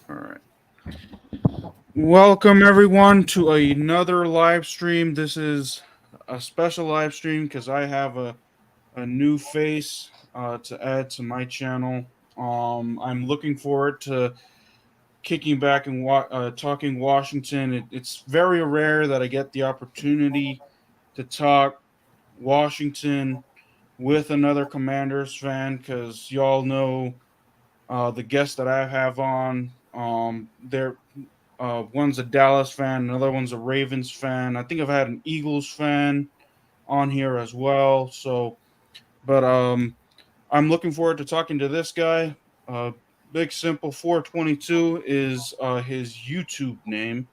All right. Welcome everyone to another live stream. This is a special live stream because I have a new face to add to my channel. I'm looking forward to kicking back and talking Washington. It's very rare that I get the opportunity to talk Washington with another Commanders fan because y'all know the guests that I have on. They're one's a Dallas fan, another one's a Ravens fan. I think I've had an Eagles fan on here as well. But I'm looking forward to talking to this guy. Uh, Big Simple 422 is his YouTube name.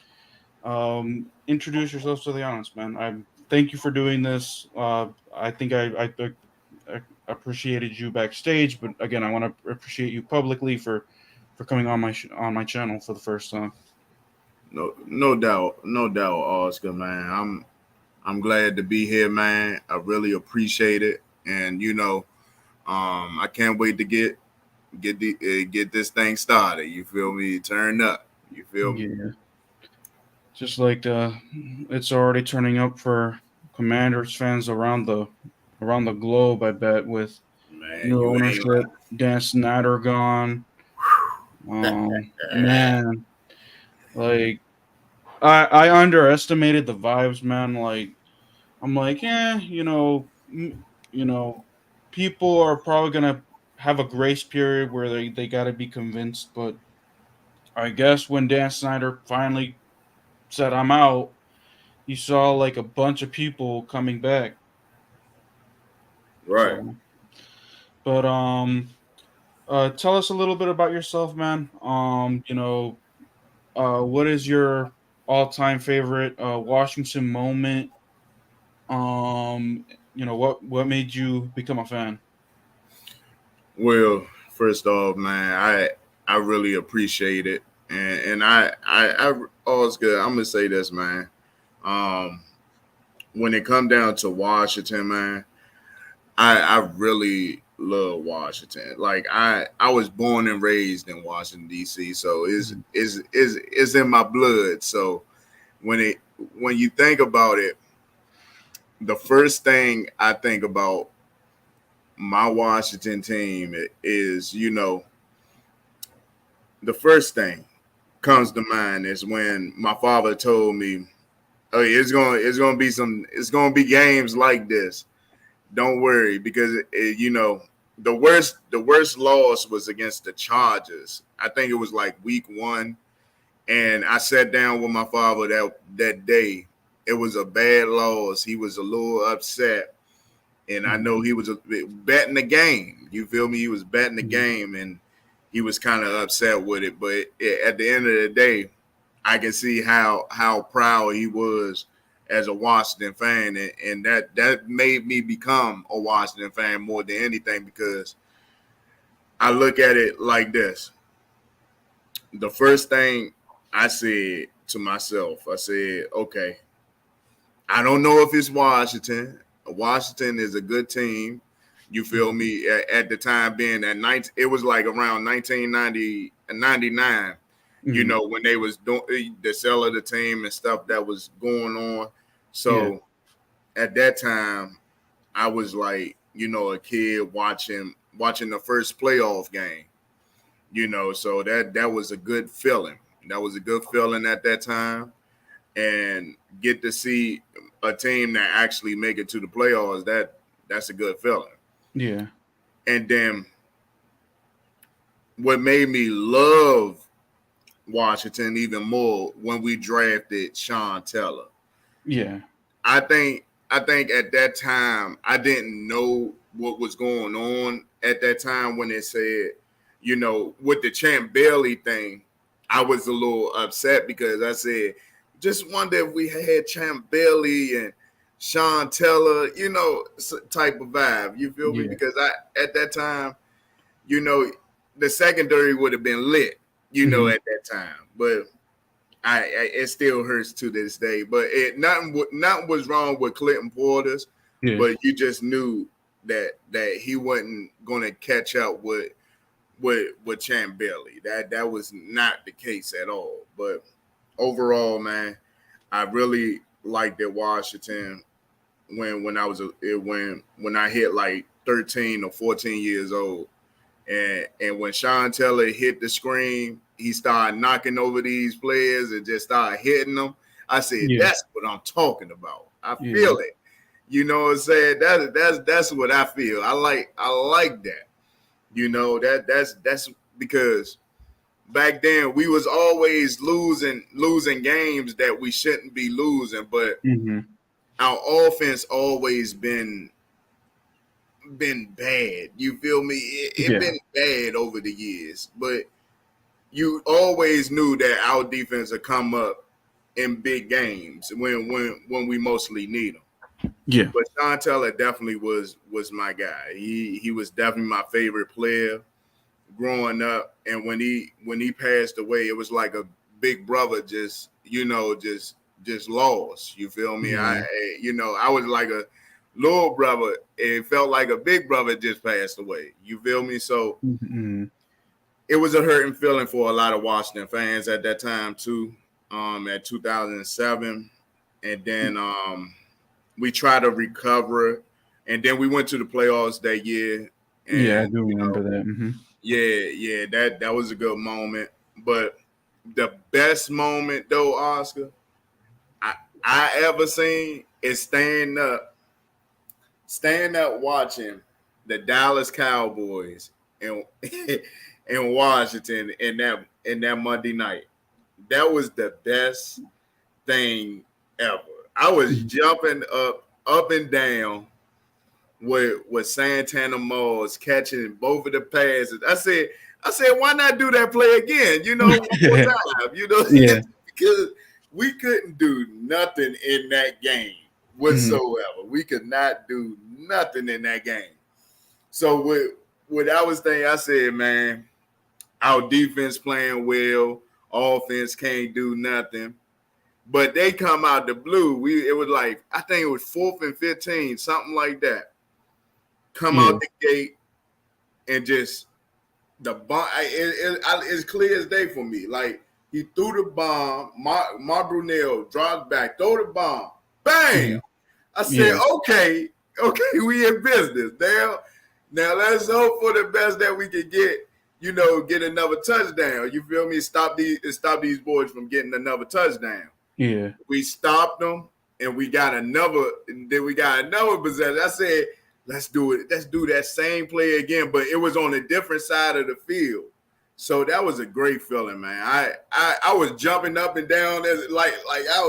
Introduce yourself to the audience, man. I thank you for doing this. I think I appreciated you backstage, but again, I want to appreciate you publicly for coming on on my channel for the first time. No doubt, Oscar, man. I'm glad to be here, man. I really appreciate it, and I can't wait to get this thing started. You feel me? Turn up. You feel me? Yeah, just like it's already turning up for Commanders fans around the globe. I bet with Man, new you ain't ownership, Dan Snyder gone. Man, like I underestimated the vibes, man. Like I'm like, you know, people are probably gonna have a grace period where they got to be convinced. But I guess when Dan Snyder finally said I'm out, you saw like a bunch of people coming back. right. So, but tell us a little bit about yourself, man. What is your all-time favorite Washington moment? What made you become a fan? Well, first off, man, I really appreciate it, and I Oscar, I'm gonna say this, man. Um, when it come down to Washington, man, I really love Washington. Like I was born and raised in Washington D.C., so Mhm. it's in my blood. So when it when you think about it, the first thing I think about my Washington team is, the first thing comes to mind is when my father told me, "Oh, it's gonna be games like this. Don't worry, because the worst loss was against the Chargers. I think it was like week 1, and I sat down with my father that day. It was a bad loss. He was a little upset, and I know Mhm. he was betting the game. You feel me? He was betting the Mhm. game, and he was kind of upset with it. But at the end of the day, I can see how proud he was as a Washington fan, and that made me become a Washington fan more than anything, because I look at it like this. The first thing I said to myself, I said, okay, I don't know if it's Washington. Washington is a good team. You feel Mhm. me? At the time being at 19, it was like around 1990 and 99. Mhm. When they was doing the sell of the team and stuff that was going on. Yeah. So at that time, I was like, a kid watching the first playoff game. So that was a good feeling. That was a good feeling at that time, and get to see a team that actually make it to the playoffs. That's a good feeling. Yeah. And then what made me love Washington even more when we drafted Sean Teller. Yeah. I think at that time I didn't know what was going on at that time when they said, with the Champ Bailey thing. I was a little upset because I said, just wonder if we had Champ Bailey and Sean Teller, type of vibe. You feel me? Yeah. Because I at that time, you know, the secondary would have been lit, Mhm. at that time. But it still hurts to this day. But nothing was wrong with Clinton Porter's, Yeah. but you just knew that he wasn't going to catch up with with Champ Bailey. That was not the case at all. But overall, man, I really liked it Washington when I was when I hit like 13 or 14 years old. And when Sean Taylor hit the screen, he started knocking over these players and just started hitting them. I said, Yeah. that's what I'm talking about. I Yeah. feel it. You know what I'm saying? That's what I feel. I like that. You know, that's because back then we was always losing games that we shouldn't be losing, but Hmm. our offense always been bad. You feel me? It Yeah. been bad over the years, but you always knew that our defense would come up in big games when we mostly need them. Yeah. But Sean Teller definitely was my guy. He was definitely my favorite player growing up. And when he passed away, it was like a big brother just lost. You feel me? Yeah. I was like a little brother. It felt like a big brother just passed away. You feel me? So Hmm. it was a hurting feeling for a lot of Washington fans at that time too. At 2007, and then we tried to recover, and then we went to the playoffs that year, Yeah, I and do remember that. yeah, that was a good moment. But the best moment though, Oscar, I, I ever seen is stand up watching the Dallas Cowboys in in Washington in that Monday night. That was the best thing ever. I was Mhm. jumping up and down with Santana Moss catching both of the passes. I said, why not do that play again? One more time. Yeah. Because we couldn't do nothing in that game Mhm. whatsoever. We could not do nothing in that game. So what I was thinking, I said, man, our defense playing well, offense can't do nothing. But they come out the blue. It was like I think it was 4th and 15, something like that. Come Yeah. out the gate and just the bomb. It's clear as day for me. Like he threw the bomb. Mar Brunel dropped back, throw the bomb, bam. Mhm. I said, Yeah. okay, we in business. Now let's hope for the best that we can get another touchdown. You feel me? Stop these boys from getting another touchdown. Yeah. We stopped them, and we got another. And then we got another possession. I said, let's do it. Let's do that same play again, but it was on a different side of the field. So that was a great feeling, man. I was jumping up and down as like I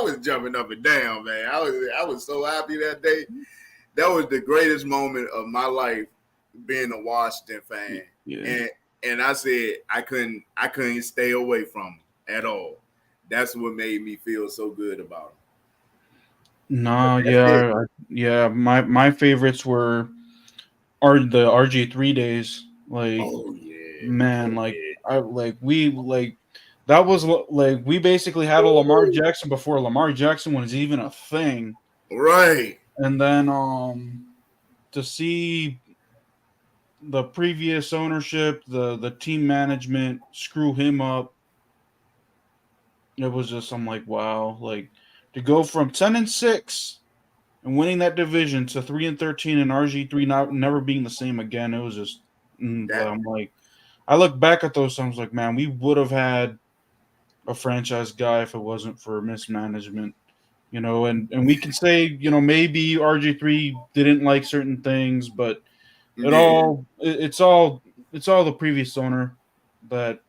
was jumping up and down, man. I was so happy that day. That was the greatest moment of my life being a Washington fan. Yeah. And I said I couldn't stay away from him at all. That's what made me feel so good about him. But No, that's it. yeah. My favorites are the RG3 days. Like, Oh yeah. man, Oh like yeah. I like we like that was like we basically had a Lamar Woo. Jackson before Lamar Jackson was even a thing. Right. And then to see the previous ownership, the team management screw him up, it was just I'm like, wow, like to go from 10-6 and winning that division to 3-13 and RG3 not never being the same again. It was just That I'm like I look back at those times like, man, we would have had a franchise guy if it wasn't for mismanagement. And we can say, maybe RG3 didn't like certain things, but it yeah. all it- it's all the previous owner that,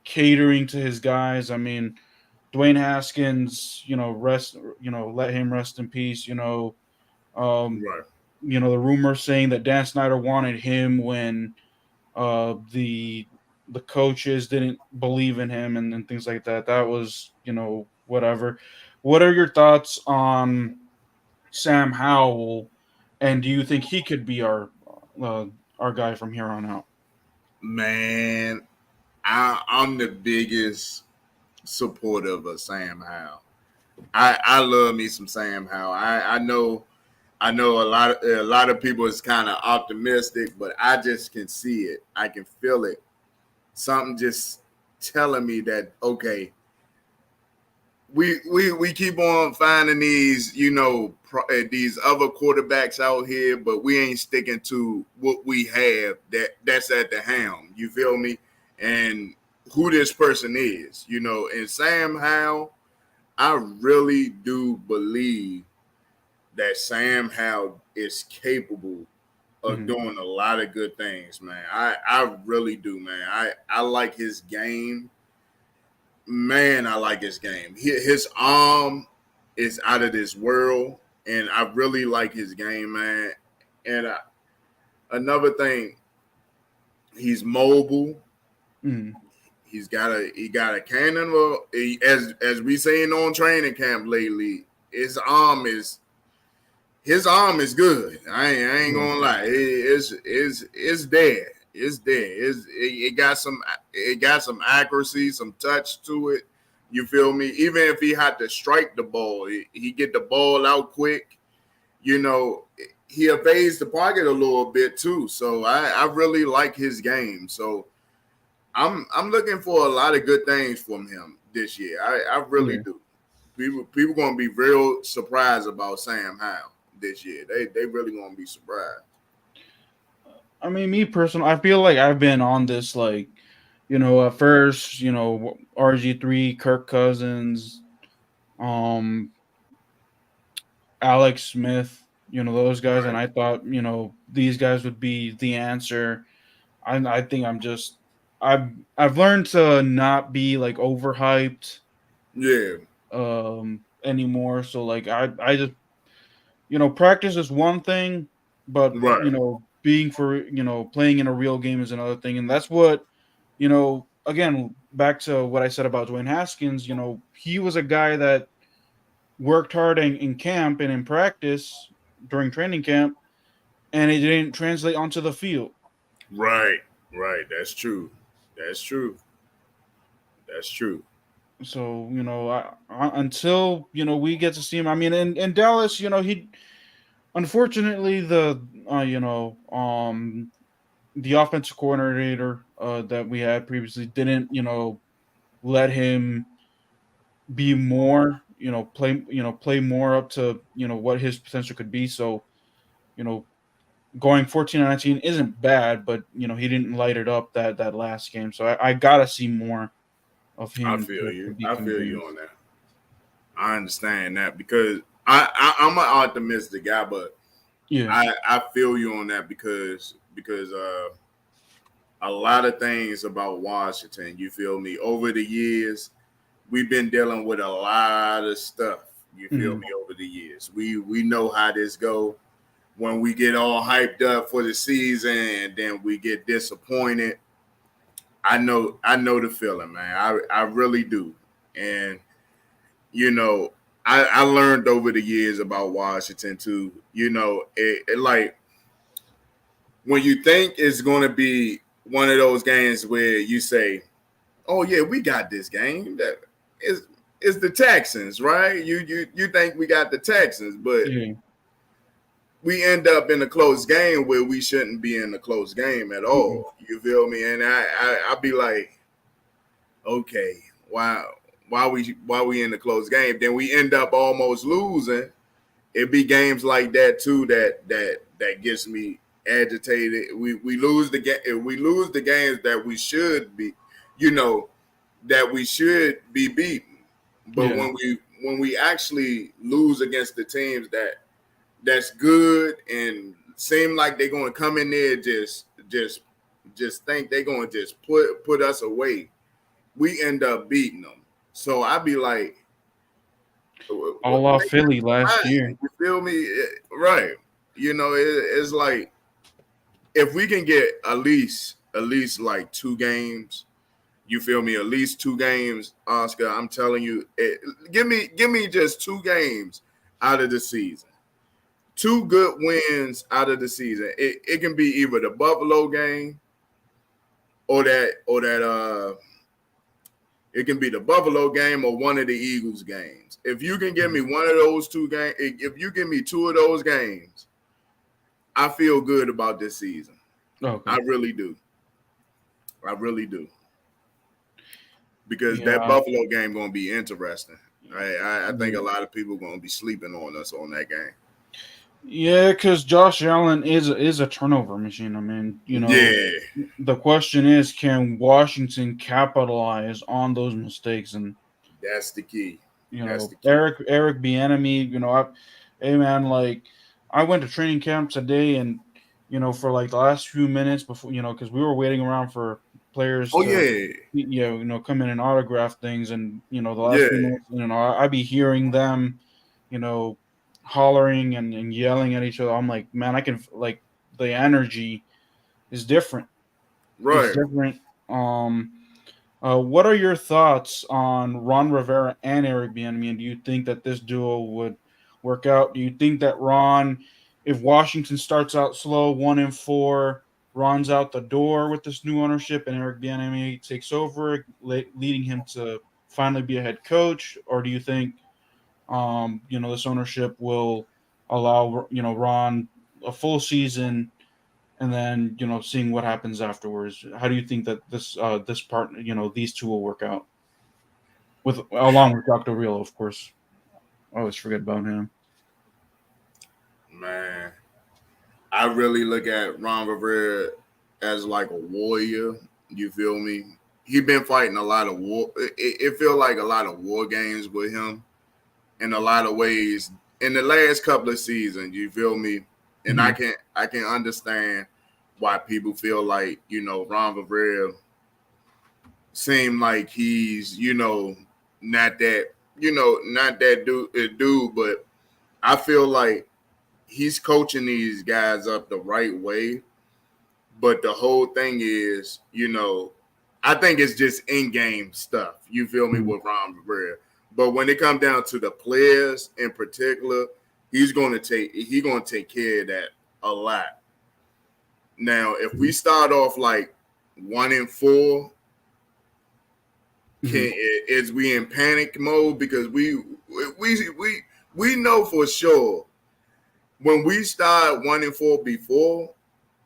catering to his guys. I mean, Dwayne Haskins, let him rest in peace. Um, Right. the rumor saying that Dan Snyder wanted him when the coaches didn't believe in him and things like that. That was, whatever. What are your thoughts on Sam Howell, and do you think he could be uh, our guy from here on out? Man, I'm the biggest supporter of Sam Howell. I love me some Sam Howell. I know I know a lot of people is kind of optimistic, but I just can see it. I can feel it. Something just telling me that okay, we keep on finding these, these other quarterbacks out here, but we ain't sticking to what we have that's at the helm. You feel me? And who this person is, and Sam Howell, I really do believe that Sam Howell is capable of Mhm. doing a lot of good things, man. I really do, man. I like his game. Man, I like his game. His arm is out of this world, and I really like his game, man. And another thing, he's mobile. Mhm. He got a cannon. As we seen on training camp lately, his arm is good. I ain't Yeah. gonna lie. It's there. It's there. It got some accuracy, some touch to it. You feel me? Even if he had to strike the ball, he get the ball out quick. You know, he evades the pocket a little bit too. So I really like his game. So I'm looking for a lot of good things from him this year. I really Yeah. do. People gonna be real surprised about Sam Howell this year. They really gonna be surprised. I mean, me personally, I feel like I've been on this like, at first, RG3, Kirk Cousins, um, Alex Smith, those guys, and Right. I thought, these guys would be the answer. I think I've learned to not be like overhyped Yeah. anymore. So like I just practice is one thing, but Right. being for playing in a real game is another thing, and that's what again back to what I said about Dwayne Haskins. He was a guy that worked hard in camp and in practice during training camp, and it didn't translate onto the field. Right. Right. That's true. That's true. That's true. So until we get to see him. I mean, in Dallas, he unfortunately the offensive coordinator that we had previously didn't let him be more play more up to what his potential could be. So you know going 14-19 isn't bad, but he didn't light it up that last game. So I gotta see more of I him feel to you. be I feel you on convinced. that. I understand that because I'm an optimistic guy, but Yeah. I feel you on that because a lot of things about Washington. You feel me? Over the years, we've been dealing with a lot of stuff. You feel Mhm. me? Over the years, we know how this go. When we get all hyped up for the season and then we get disappointed, I know the feeling, man. I really do. And you know, I learned over the years about Washington too. It like when you think it's going to be one of those games where you say, "Oh yeah, we got this game." That is the Texans, right? You think we got the Texans, but Yeah. we end up in a close game where we shouldn't be in a close game at Mhm. all. You feel me? And I'll be like, okay, why we in the close game? Then we end up almost losing. It be games like that too that gets me agitated. We lose the game. We lose the games that we should be, you know, that we should be beaten. But Yeah. when we actually lose against the teams that's good and seem like they're going to come in there just think they're going to just put us away, we end up beating them. So I'd be like, All what off make up Philly your last year. mind? You feel me? Right. It's like if we can get at least like 2 games, you feel me? At least 2 games, Oscar. I'm telling you, give me just 2 games out of the season. 2 good wins out of the season. It can be either the Buffalo game or that It can be the Buffalo game or one of the Eagles games. If you can give me one of those two games, if you give me two of those games, I feel good about this season. Okay. I really do. I really do. Because that Yeah. Buffalo game going to be interesting. I think a lot of people going to be sleeping on us on that game. Yeah, because Josh Allen is a turnover machine. I mean, Yeah, the question is, can Washington capitalize on those mistakes? And that's the key. That's the key. Eric Bieniemy, hey man, like I went to training camp today, and for like the last few minutes before, because we were waiting around for players Oh to, yeah, come in and autograph things, and the last yeah, few minutes, I be hearing them, you know, hollering and yelling at each other. I'm like, man, I can like the energy is different. It's right. different. What are your thoughts on Ron Rivera and Eric Bieniemy? And do you think that this duo would work out? Do you think that Ron, if Washington starts out slow, 1-4, Ron's out the door with this new ownership, and Eric Bieniemy takes over, leading him to finally be a head coach? Or do you think, this ownership will allow Ron a full season, and then seeing what happens afterwards? How do you think that this part, these two will work out, with along with Dr. Real, of course? I always forget about him. Man, I really look at Ron Rivera as like a warrior. You feel me? He been fighting a lot of war. It feel like a lot of war games with him in a lot of ways in the last couple of seasons. You feel me? And Mm-hmm. I can understand why people feel like Ron Rivera seem like he's not that not that dude, but I feel like he's coaching these guys up the right way. But the whole thing is, I think it's just in-game stuff. You feel me, Mm-hmm. with Ron Rivera. But when it comes down to the players in particular, he's gonna take care of that a lot. Now, if we start off like 1-4, Mm-hmm. is we in panic mode? Because we know for sure when we start 1-4 before,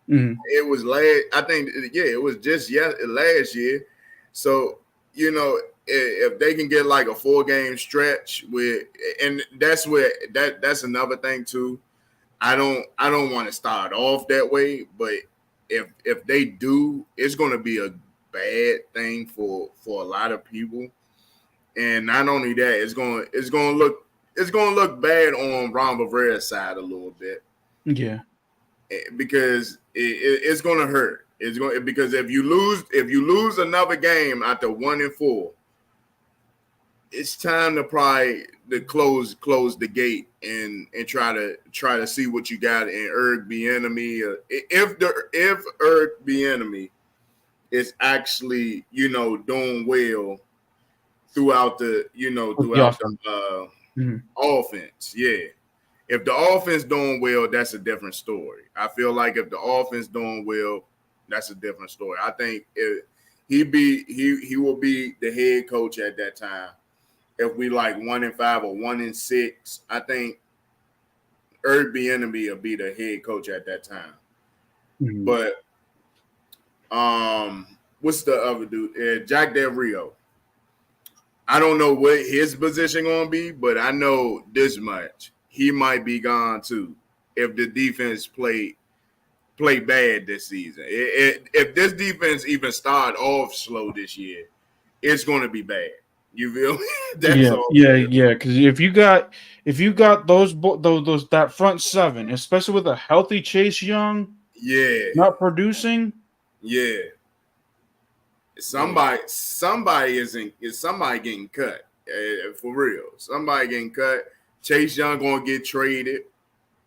Mm-hmm. it was last. I think it was just last year. So if they can get like a 4-game stretch with, and that's where that's another thing too. I don't want to start off that way, but if they do, it's going to be a bad thing for a lot of people. And not only that, it's going to look bad on Ron Rivera's side a little bit, Yeah. because it's going to hurt. It's going, because if you lose another game after 1-4, it's time to probably to close the gate and try to see what you got in Eric Bieniemy. If Eric Bieniemy is actually doing well throughout the With the offense. Mm-hmm. offense, yeah. If the offense doing well, that's a different story. I feel like if the offense doing well, that's a different story. I think he will be the head coach at that time. If we like 1-5 or 1-6, I think Eric Bieniemy will be the head coach at that time. Mm-hmm. But what's the other dude? Jack Del Rio. I don't know what his position gonna be, but I know this much: he might be gone too if the defense play bad this season. If this defense even start off slow this year, it's gonna be bad. You feel me? That's Yeah, all yeah, it is. yeah. Because if you got those that front seven, especially with a healthy Chase Young Yeah, not producing, yeah. yeah, Somebody is somebody getting cut, for real. Somebody getting cut. Chase Young gonna get traded.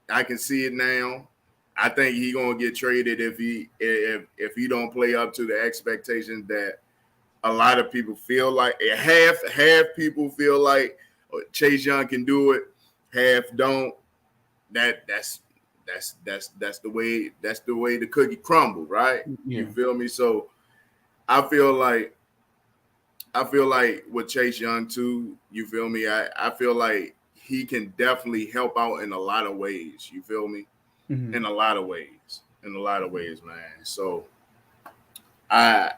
I can see it now. I think he gonna get traded if he don't play up to the expectations that a lot of people feel like. Half people feel like Chase Young can do it, half don't. That's the way the cookie crumble, right? You yeah. feel me? So I feel like I feel like with Chase Young too, you feel me? I feel like he can definitely help out in a lot of ways. You feel me? Hmm. In a lot of ways. In a lot of ways, man. So I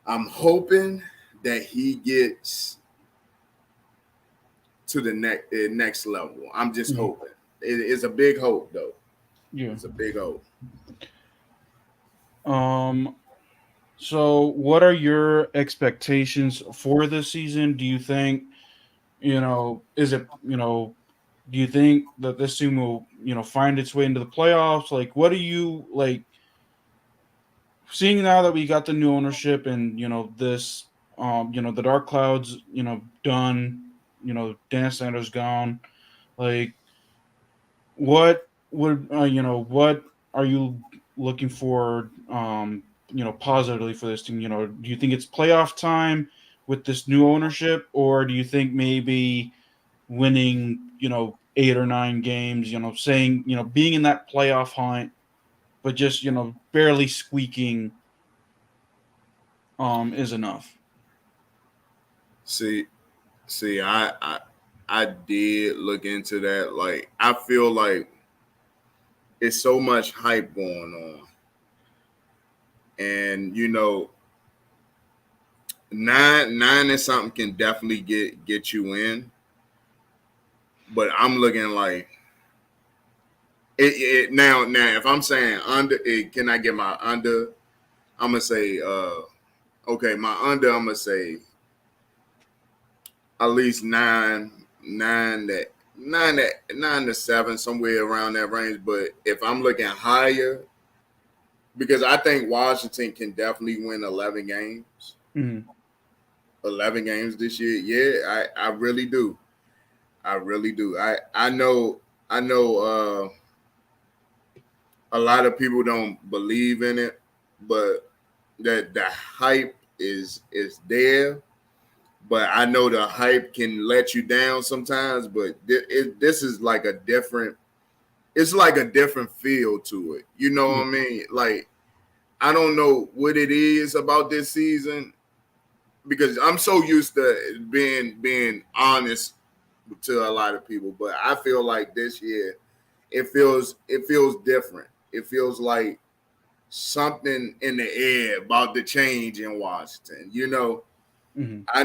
I'm hoping that he gets to the next level. I'm just Hmm. hoping. It's a big hope though. Yeah. It's a big hope. Um. So, what are your expectations for this season? Do you think, is it, do you think that this team will, find its way into the playoffs? Like, what do you like seeing now that we got the new ownership and, this, the dark clouds, done, Dan Snyder's gone. Like, what are you looking for positively for this team? Do you think it's playoff time with this new ownership, or do you think maybe winning 8 or 9 games, saying being in that playoff hunt but just barely squeaking is enough? See, see, I did look into that. Like I feel like it's so much hype going on. And nine and something can definitely get you in. But I'm looking like now if I'm saying under can I get my under? I'm gonna say okay, my under I'm gonna say at least nine to seven, somewhere around that range. But if I'm looking higher, because I think Washington can definitely win 11 games. Mhm. 11 games this year. Yeah, I really do. I really do. I know a lot of people don't believe in it, but that the hype is there. But I know the hype can let you down sometimes. But this is like a different. It's like a different feel to it. You know what Yeah. I mean? Like I don't know what it is about this season because I'm so used to being honest to a lot of people, but I feel like this year it feels different. It feels like something in the air about the change in Washington. Mhm. I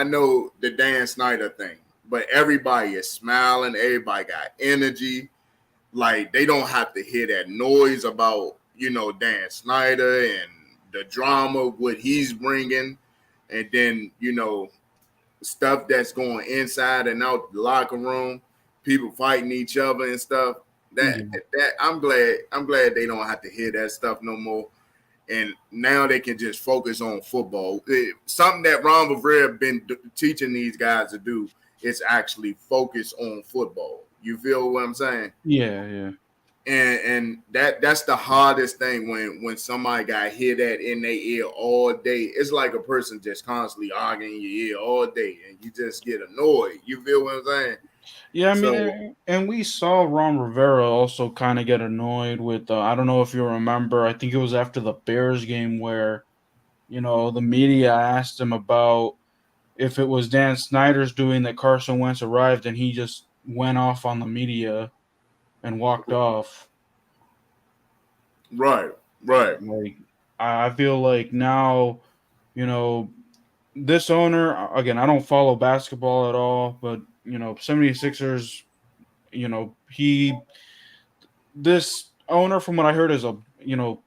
know the Dan Snyder thing, but everybody is smiling. Everybody got energy. Like they don't have to hear that noise about Dan Snyder and the drama what he's bringing, and then stuff that's going inside and out the locker room, people fighting each other and stuff. That Yeah. that I'm glad they don't have to hear that stuff no more. And now they can just focus on football. Something that Ron Rivera been teaching these guys to do is actually focus on football. You feel what I'm saying? Yeah. Yeah. And that's the hardest thing when somebody got hear that in their ear all day. It's like a person just constantly arguing in your ear all day, and you just get annoyed. You feel what I'm saying? Yeah, I mean, So and we saw Ron Rivera also kind of get annoyed with. I don't know if you remember. I think it was after the Bears game where the media asked him about if it was Dan Snyder's doing that Carson Wentz arrived, and he just went off on the media and walked off. right, right, Like I feel like now, you know, this owner again. I don't follow basketball at all, but 76ers. He this owner, from what I heard, is a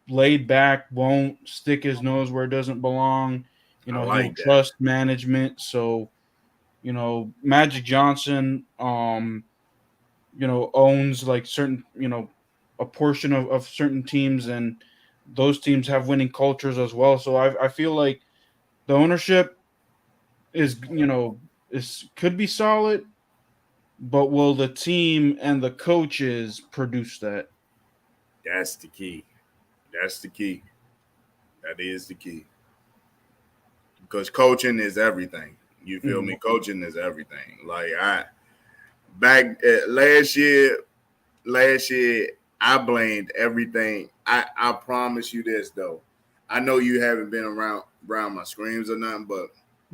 laid back, won't stick his nose where it doesn't belong. I He'll like that. trust management. So Magic Johnson, owns like certain, a portion of certain teams, and those teams have winning cultures as well. So I feel like the ownership is could be solid, but will the team and the coaches produce that? That's the key. That's the key. That is the key. Because coaching is everything. You feel Mhm. me? Coaching is everything. Like I back last year I blamed everything. I promise you this though. I know you haven't been around. around my screams or nothing, but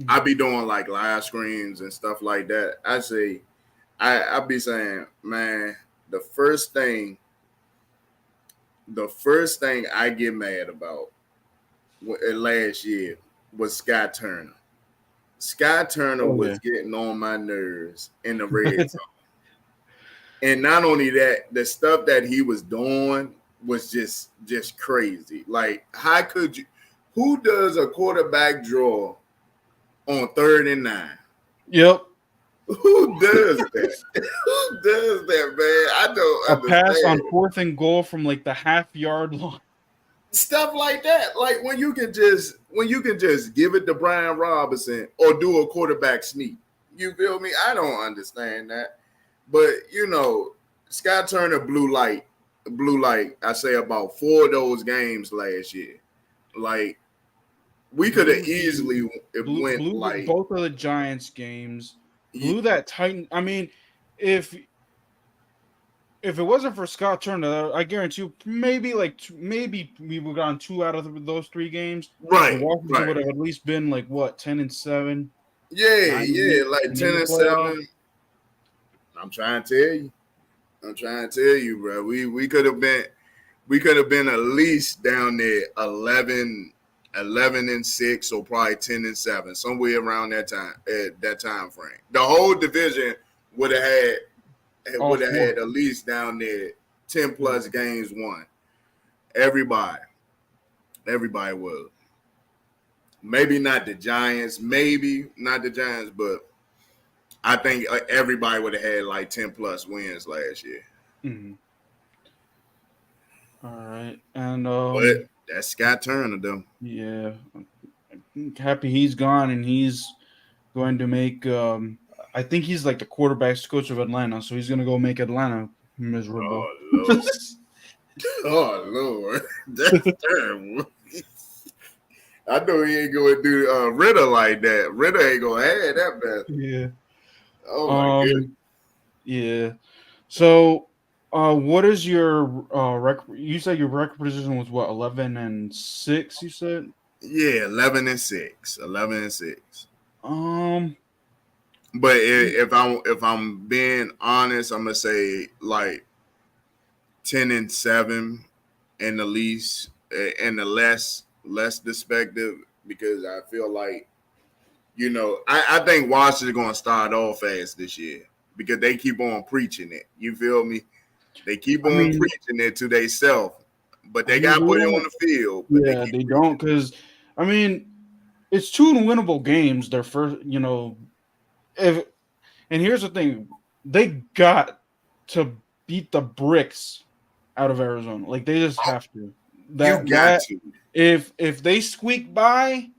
I Mhm. be doing like live screams and stuff like that. I be saying, man, the first thing, the first thing I get mad about last year was Sky Turner. Sky Turner Oh was yeah. getting on my nerves in the red zone. And not only that, the stuff that he was doing was just crazy. Like, how could you? Who does a quarterback draw on 3rd and 9? Yep. Who does that? Who does that, man? I don't A pass understand on fourth and goal from like the half-yard line. stuff like that. Like when you can just give it to Brian Robinson or do a quarterback sneak. You feel me? I don't understand that. But Scott Turner blew like I say about 4 of those games last year. Like we could have Blew easily went like both of the Giants games. Blew that Titan. I mean, if if it wasn't for Scott Turner, I guarantee you, maybe maybe we would have gotten 2 out of those 3 games, and right, Washington right. would have at least been like what 10-7, Yeah, 9-8, yeah, like and in ten the and playoff. seven. I'm trying to tell you. I'm trying to tell you, bro. We could have been at least down there 11 and 6, or probably 10 and 7, somewhere around that time at that time frame. The whole division would have had All at four. least down there 10 Yeah. plus games won. Everybody, everybody would. Maybe not the Giants, maybe not the Giants, but I think everybody would have had like 10 plus wins last year. Mhm. All right, and But that's Scott Turner, though. yeah, I'm happy he's gone, and he's going to make. I think he's like the quarterbacks coach of Atlanta, so he's going to go make Atlanta miserable. Oh Lord, oh Lord, that's terrible. I know he ain't gonna do Ritter like that. Ritter ain't gonna have that bad. Yeah. Oh my goodness. Um. Yeah. So, what is your record? You said your record position was what, 11-6? You said. Yeah, 11 and 6, 11 and 6. Um. But if I'm being honest, I'm gonna say like 10 and 7 in the least, and the less perspective, because I feel like I think Washington's gonna start off fast this year because they keep on preaching it. You feel me? They keep I on mean, preaching it to themselves, but I they mean, got to they put it on don't. the field. But they Yeah, keep they don't. preaching. Because I mean, it's 2 winnable games. Their first, if and here's the thing, they got to beat the bricks out of Arizona. Like they just Oh, have to. you got That to. if they squeak by,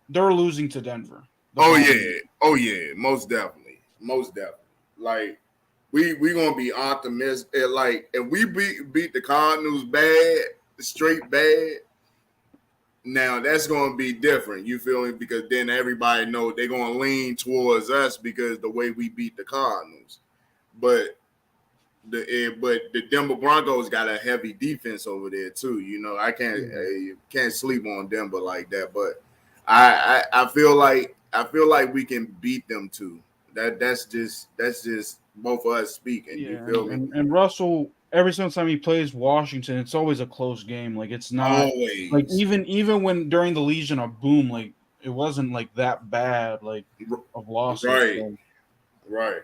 they're losing to Denver the Oh following yeah, week. oh yeah, most definitely, most definitely. Like we gonna be optimistic. Like if we beat the Cardinals bad, straight bad, now that's gonna be different. You feel me? Because then everybody know they're gonna lean towards us because the way we beat the Cardinals. But but the Denver Broncos got a heavy defense over there too. I Yeah. can't sleep on Denver like that. But I feel like we can beat them too. That's just both of us speaking. You Yeah, feel me? and Russell, every single time he plays Washington, it's always a close game. Like it's not like Always even when during the Legion of Boom, like it wasn't like that bad, like of losses. right, So, right.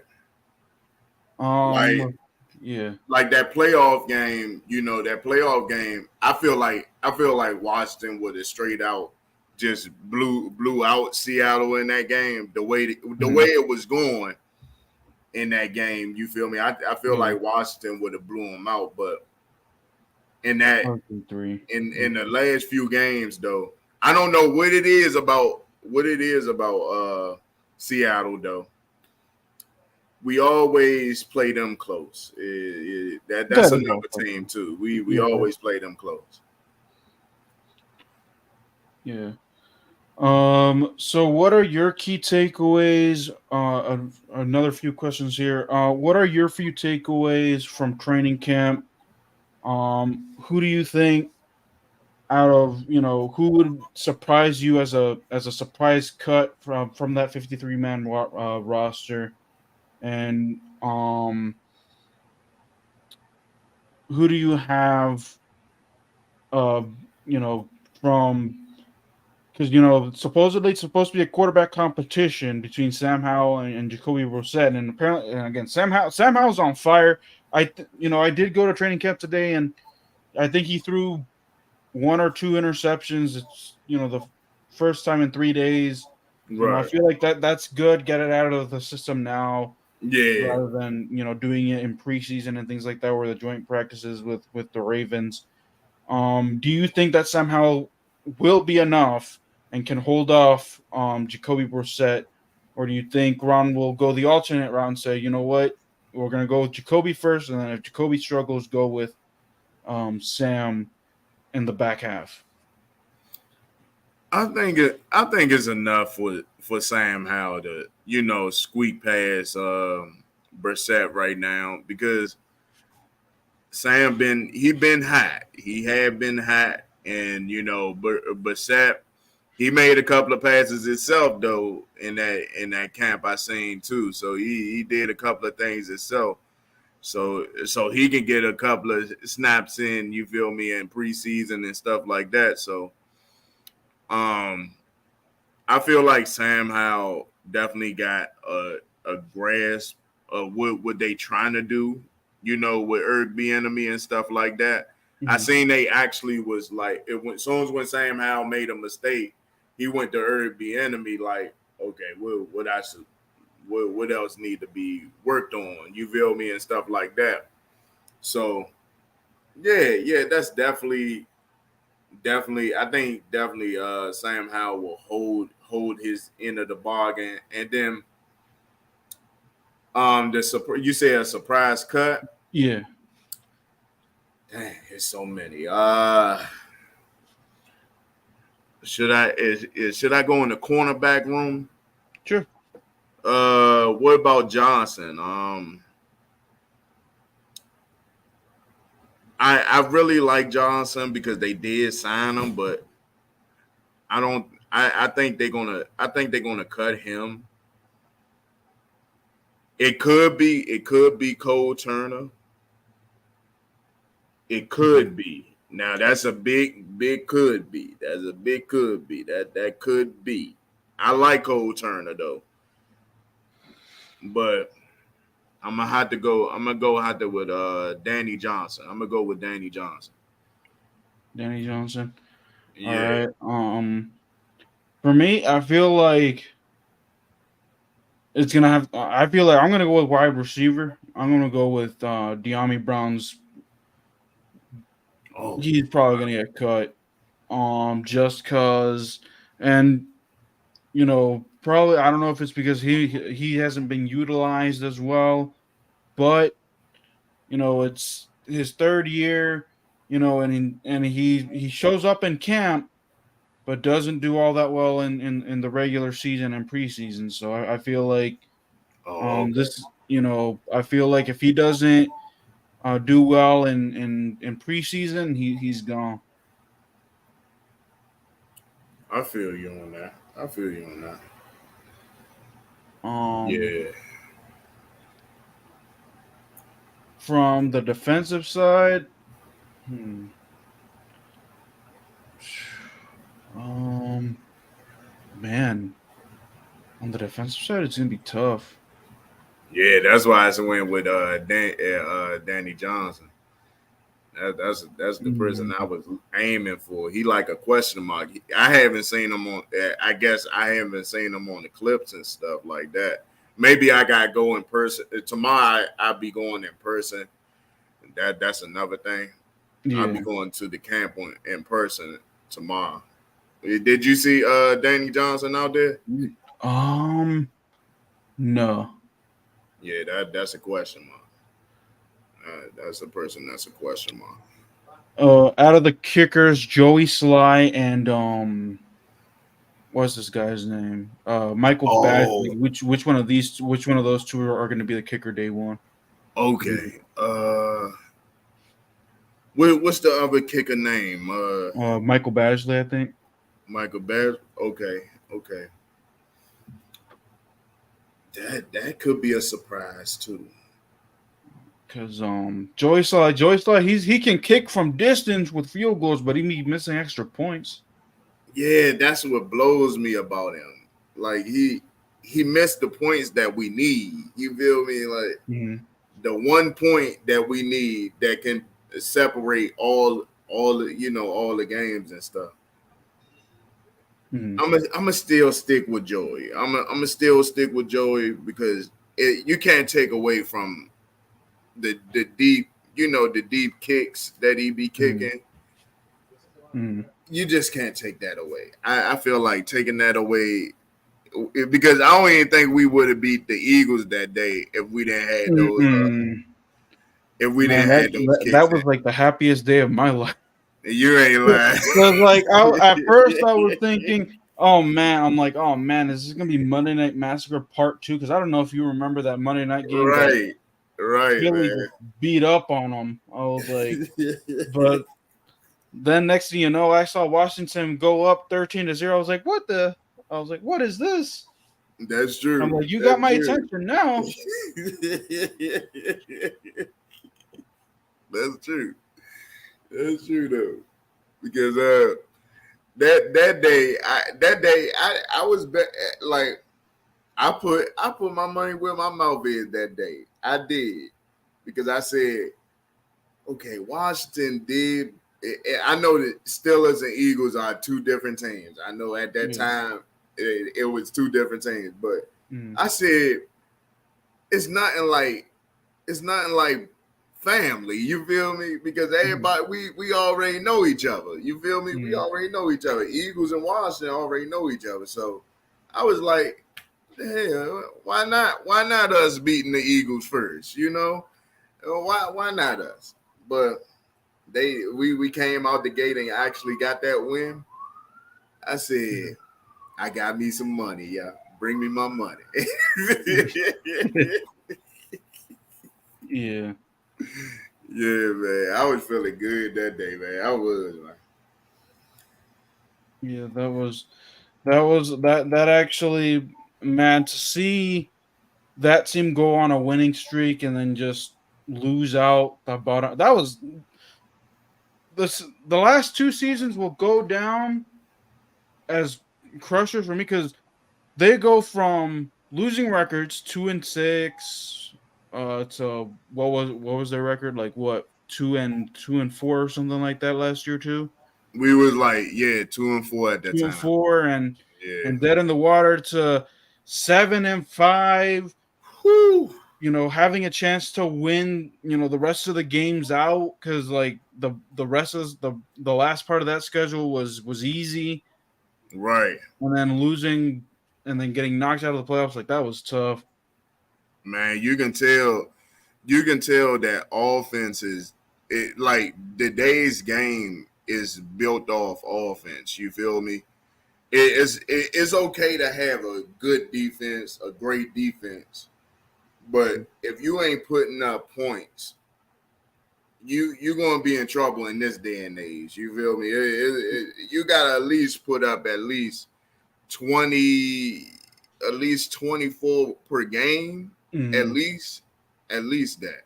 Like um, yeah, like that playoff game, that playoff game, I feel like Washington would have straight out just blew out Seattle in that game. The way mhm, it was going in that game, you feel me? I feel yeah, like Washington would have blew them out, but in that 3. in the last few games though, I don't know what it is about Seattle though. We always play them close. Yeah, That's they don't another play team close. too. We Yeah, always play them close. yeah. So what are your key takeaways? Another few questions here. What are your few takeaways from training camp? Who do you think out of who would surprise you as a surprise cut from that 53 man roster, and who do you have uh you know from because supposedly it's supposed to be a quarterback competition between Sam Howell and Jacoby Brissett, and apparently, and again, Sam Howell's on fire. I did go to training camp today, and I think he threw one or two interceptions. It's the first time in 3 days. I Right. feel like that's good. Get it out of the system now, Yeah. rather than doing it in preseason and things like that, where the joint practices with the Ravens. Do you think that somehow will be enough and can hold off Jacoby Brissett, or do you think Ron will go the alternate route and say, you know what, we're gonna go with Jacoby first, and then if Jacoby struggles, go with Sam in the back half? I think it's enough for Sam Howell to squeak past Brissett right now, because he been hot. He had been hot, and Brissett, he made a couple of passes himself though in that camp I seen too. So he did a couple of things himself. So he can get a couple of snaps in, you feel me, in preseason and stuff like that. So um I feel like Sam Howell definitely got a grasp of what they trying to do, with Eric Bieniemy and stuff like that. I Mhm. seen they actually was like, it went, as soon as when Sam Howell made a mistake, he went to Eric Bieniemy like, okay, what else need to be worked on? You feel me, and stuff like that. So yeah, that's definitely, I think definitely Sam Howell will hold his end of the bargain. And then you say a surprise cut. Yeah, Dang, there's so many. Should I go in the cornerback room? sure. What about Johnson? I really like Johnson because they did sign him, but I don't. I think they're gonna cut him. It could be Cole Turner. It Mhm. could be. Now that's a big could be. That's a big could be. That could be. I like Cole Turner though, but I'm gonna go have to with Danny Johnson. I'm gonna go with Danny Johnson. Danny Johnson. All Yeah. right. For me, I feel like it's gonna have. I feel like I'm gonna go with wide receiver. I'm gonna go with De'Ami Brown's. Oh. He's probably gonna get cut. Just cause, and probably I don't know if it's because he hasn't been utilized as well, but it's his third year, and he shows up in camp, but doesn't do all that well in the regular season and preseason. So I feel like Oh. Okay. I feel like if he doesn't do well in preseason, he's gone. I feel you on that. I feel you on that. Um, Yeah. from the defensive side, hmm, um, man, on the defensive side, it's gonna be tough. Yeah. That's why I went with Danny Johnson. That's the person I Mm, was aiming for. He like a question mark. I haven't seen him on. I guess I haven't seen him on the clips and stuff like that. Maybe I got to go in person tomorrow. I'll be going in person. That's another thing. I'll be yeah. going to the camp in person tomorrow. Did you see Danny Johnson out there? Um, no. Yeah, that's a question mark. That's a person. That's a question mark. Out of the kickers, Joey Sly and what's this guy's name? Michael Oh, Badgley. Which one of those two are going to be the kicker day one? okay. What's the other kicker name? Michael Badgley, I think. Michael Bears. Okay, okay. That could be a surprise too. Because Joyce Law, he can kick from distance with field goals, but he be missing extra points. Yeah, that's what blows me about him. Like he missed the points that we need. You feel me? Like Mm-hmm. the 1 point that we need that can separate all the games and stuff. Mm-hmm. I'm gonna still stick with Joey. I'm gonna still stick with Joey because you can't take away from the deep the deep kicks that he be kicking. Mm-hmm. You just can't take that away. I feel like taking that away because I don't even think we would have beat the Eagles that day if we didn't had those Mm-mm. if we Man, didn't that, had those that kicks that in. was like the happiest day of my life. You ain't lying. Because like at first I was thinking, oh man, I'm like, oh man, is this gonna be Monday Night Massacre Part 2? Because I don't know if you remember that Monday night game that Right, right, Philly just beat up on them. I was like, but then next thing you know, I saw Washington go up 13-0. I was like, what the? I was like, what is this? That's I'm true. like, you got That's my true. attention now. That's true. That's true though. Because that day I was like I put my money where my mouth is that day. I did because I said, okay, Washington did. I know that Steelers and Eagles are two different teams. I know at that Yeah. time it was two different teams, but Mm, I said it's nothing like it's nothing like family. You feel me? Because mm, everybody we already know each other. You feel me? We mm, already know each other. Eagles and Washington already know each other. So I was like, hell, why not? Why not us beating the Eagles first? Why not us? But we came out the gate and actually got that win. I said, mm. I got me some money, yeah. Bring me my money. Yeah, Yeah, man. I was feeling good that day, man. I was, man. yeah, that actually, man, to see that team go on a winning streak and then just lose out the bottom. That was the last two seasons will go down as crushers for me because they go from losing records 2-6 to what was their record, like what, 2-4 or something like that last year too. We was like, yeah, 2-4 at that Two and time. four and Yeah. and dead in the water to 7-5. Whew. Having a chance to win, the rest of the games out because like the rest of the last part of that schedule was easy, Right. and then losing and then getting knocked out of the playoffs, like that was tough. Man, you can tell that offense is it like today's game is built off offense. You feel me? It's okay to have a good defense, a great defense, but if you ain't putting up points, you're gonna be in trouble in this day and age. You feel me? You gotta at least put up 20, at least 24 per game, at Mhm. least, at least that.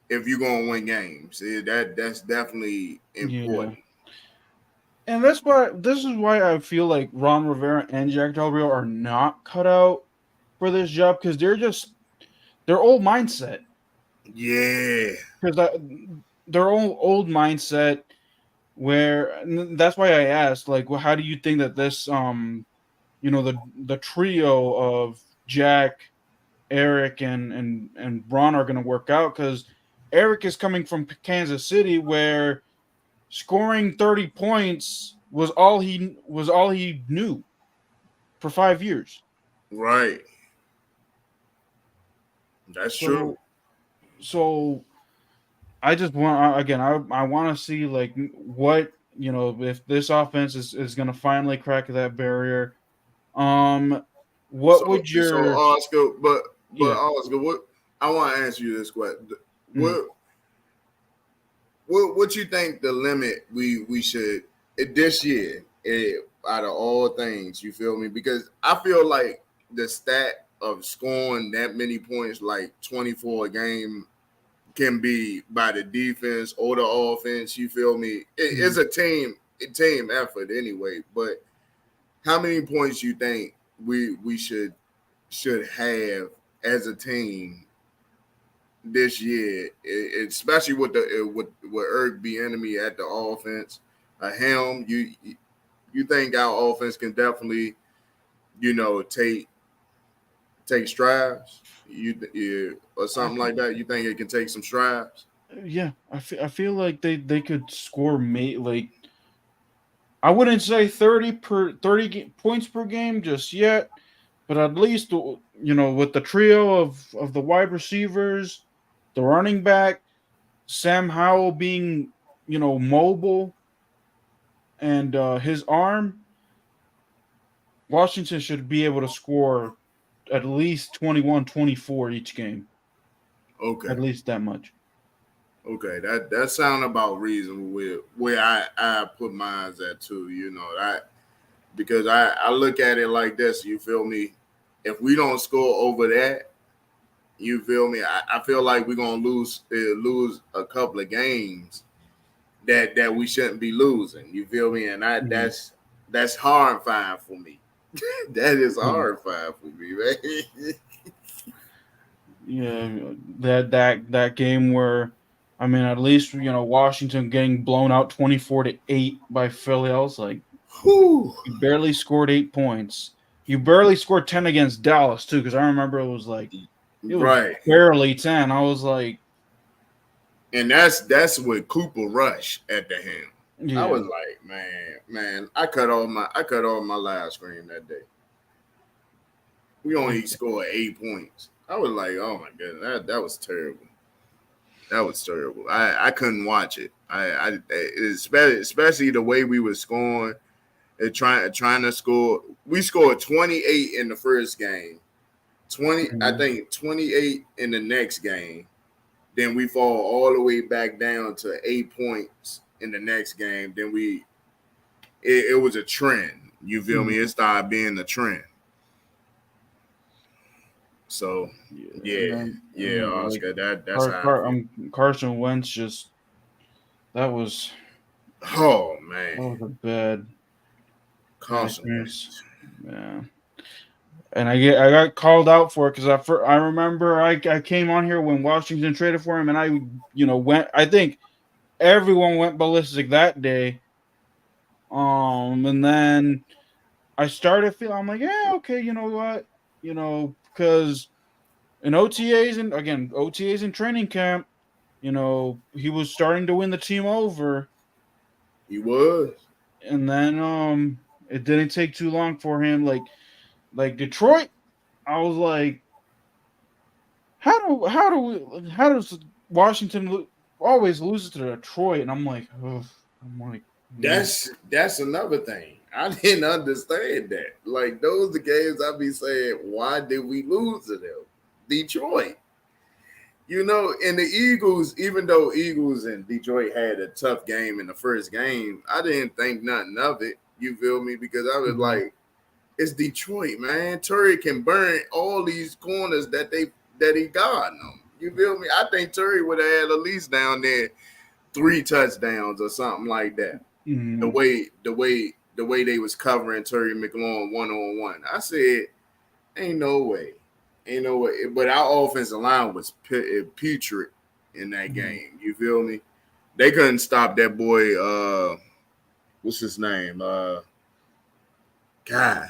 If you're gonna win games, that's definitely Yeah, important. and this is why I feel like Ron Rivera and Jack Del Rio are not cut out for this job because their old mindset. Yeah, Because their old mindset, where and that's why I asked, like, well, how do you think that this the trio of Jack, Eric, and Ron are going to work out? Because Eric is coming from Kansas City, where scoring 30 points was all he knew for 5 years. right. That's true. So so I just want again. I want to see like what if this offense is going to finally crack that barrier. Um, So, what would so your Oscar, but yeah? Oscar, what I want to ask you this question: Mm, what what you think the limit we should this year out of all things? You feel me? Because I feel like the stat of scoring that many points, like 24 a game, can be by the defense or the offense. You feel me? It's a team effort anyway. But how many points you think we should have as a team this year, especially with the with Eric B. Enemy at the offense, Helm? You think our offense can definitely take strides? Or I something like that? You think it can take some strides? Yeah, I feel like they could score like I wouldn't say 30 points per game just yet, but at least with the trio of the wide receivers, the running back, Sam Howell being mobile, and his arm, Washington should be able to score at least 21, 24 each game. Okay. At least that much. Okay, that sound about reasonable with where I put mines at too. That because I look at it like this. You feel me? If we don't score over that, you feel me? I feel like we're gonna lose a couple of games that we shouldn't be losing. You feel me? And Mhm. that's horrifying for me. That is Mhm. horrifying for me, man. Yeah, that game where, I mean, at least Washington getting blown out 24-8 by Philly. I was like, Whew. you barely scored 8 points. You barely scored 10 against Dallas too, because I remember it was Right. barely 10. I was like, And that's with Cooper Rush at the helm. I was yeah, like, man, I cut off my live screen that day. We only scored 8 points. I was like, oh my goodness, that was terrible. That was terrible. I couldn't watch it. Especially the way we were scoring and trying to score. We scored 28 in the first game. I Mhm. think 28 in the next game. Then we fall all the way back down to 8 points in the next game. Then it was a trend. You feel me? Mhm. It started being a trend. So Yeah, and yeah, then yeah, like Oscar. That's how I feel. Carson Wentz just that was Oh man, a bad Carson experience. Wentz. Yeah. And I got called out for it because I remember I came on here when Washington traded for him, and I went. I think everyone went ballistic that day. And then I started feeling, I'm like, yeah, okay, you know what, because in OTAs, and again OTAs and training camp, he was starting to win the team over, He was. and then it didn't take too long for him, like Detroit. I was like, how does Washington always lose to Detroit? And I'm like, ugh. I'm like, man. That's another thing. I didn't understand that. Like those the games I be saying, why did we lose to them? Detroit. And the Eagles, even though Eagles and Detroit had a tough game in the first game, I didn't think nothing of it. You feel me? Because I was Mhm. like, it's Detroit, man. Terry can burn all these corners that he got on them. You feel me? I think Terry would have had at least down there 3 touchdowns or something like that. The Mhm. way the way the way they was covering Terry McLaurin 1-on-1. I said, ain't no way. Ain't no way. But our offensive line was putrid in that Mhm. game. You feel me? They couldn't stop that boy. What's his name? God,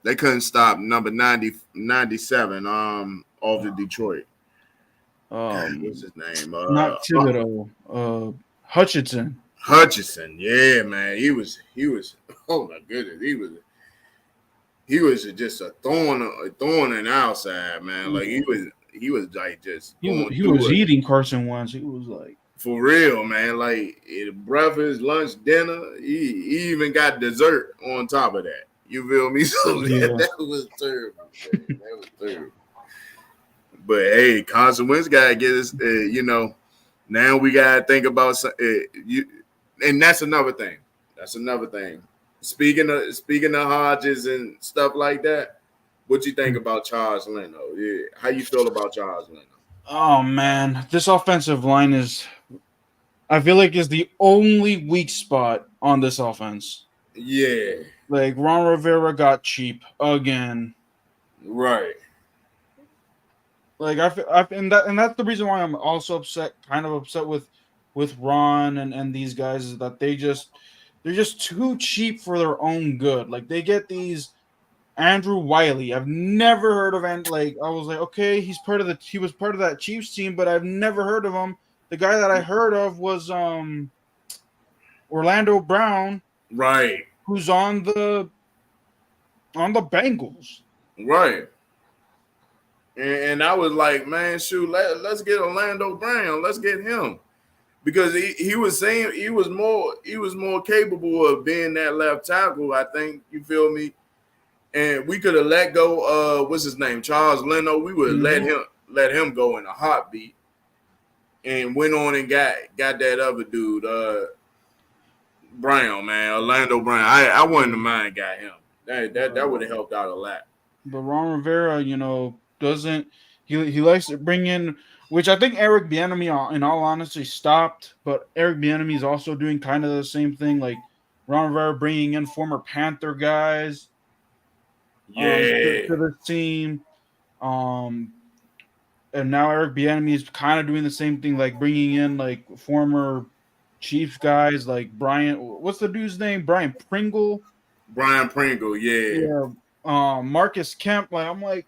they couldn't stop number 97. Off the Detroit. God, what's Um, his name? Not Thibodeau. Hutchinson. Hutchinson. Yeah, man. He was. Oh my goodness. He was just a thorn in the outside, man. Like he Yeah. was he was like just going He was through it eating Carson Wentz. He was like, for real, man. Like breakfast, lunch, dinner. He even got dessert on top of that. You feel me? So yeah. that was terrible, man. That was terrible. But hey, Carson Wentz gotta get his. Now we gotta think about you, and that's another thing. That's another thing. Speaking of Hodges and stuff like that, what you think about Charles Leno? Yeah, how you feel about Charles Leno? Oh man, this offensive line I feel like is the only weak spot on this offense. Yeah, Like Ron Rivera got cheap again. right. Like and that's the reason why I'm also upset, kind of upset with Ron and these guys is that they're just too cheap for their own good. Like they get these Andrew Wiley. I've never heard of, and like I was like, okay, he was part of that Chiefs team, but I've never heard of him. The guy that I heard of was Orlando Brown, Right, who's on the Bengals. right. And I was like, man, shoot, let's get Orlando Brown. Let's get him. Because he was saying he was more capable of being that left tackle, I think. You feel me? And we could have let go what's his name? Charles Leno. We would Mm-hmm. let him go in a heartbeat and went on and got that other dude, Brown, man, Orlando Brown. I wouldn't have mind got him. That would have helped out a lot. But Ron Rivera, doesn't he likes to bring in, which I think Eric Bieniemy, in all honesty, stopped. But Eric Bieniemy is also doing kind of the same thing, like Ron Rivera bringing in former Panther guys Yeah, to the team, um, and now Eric Bieniemy is kind of doing the same thing, like bringing in like former Chiefs guys, like Brian. What's the dude's name? Brian Pringle. Brian Pringle. Yeah, Yeah. Marcus Kemp. Like I'm like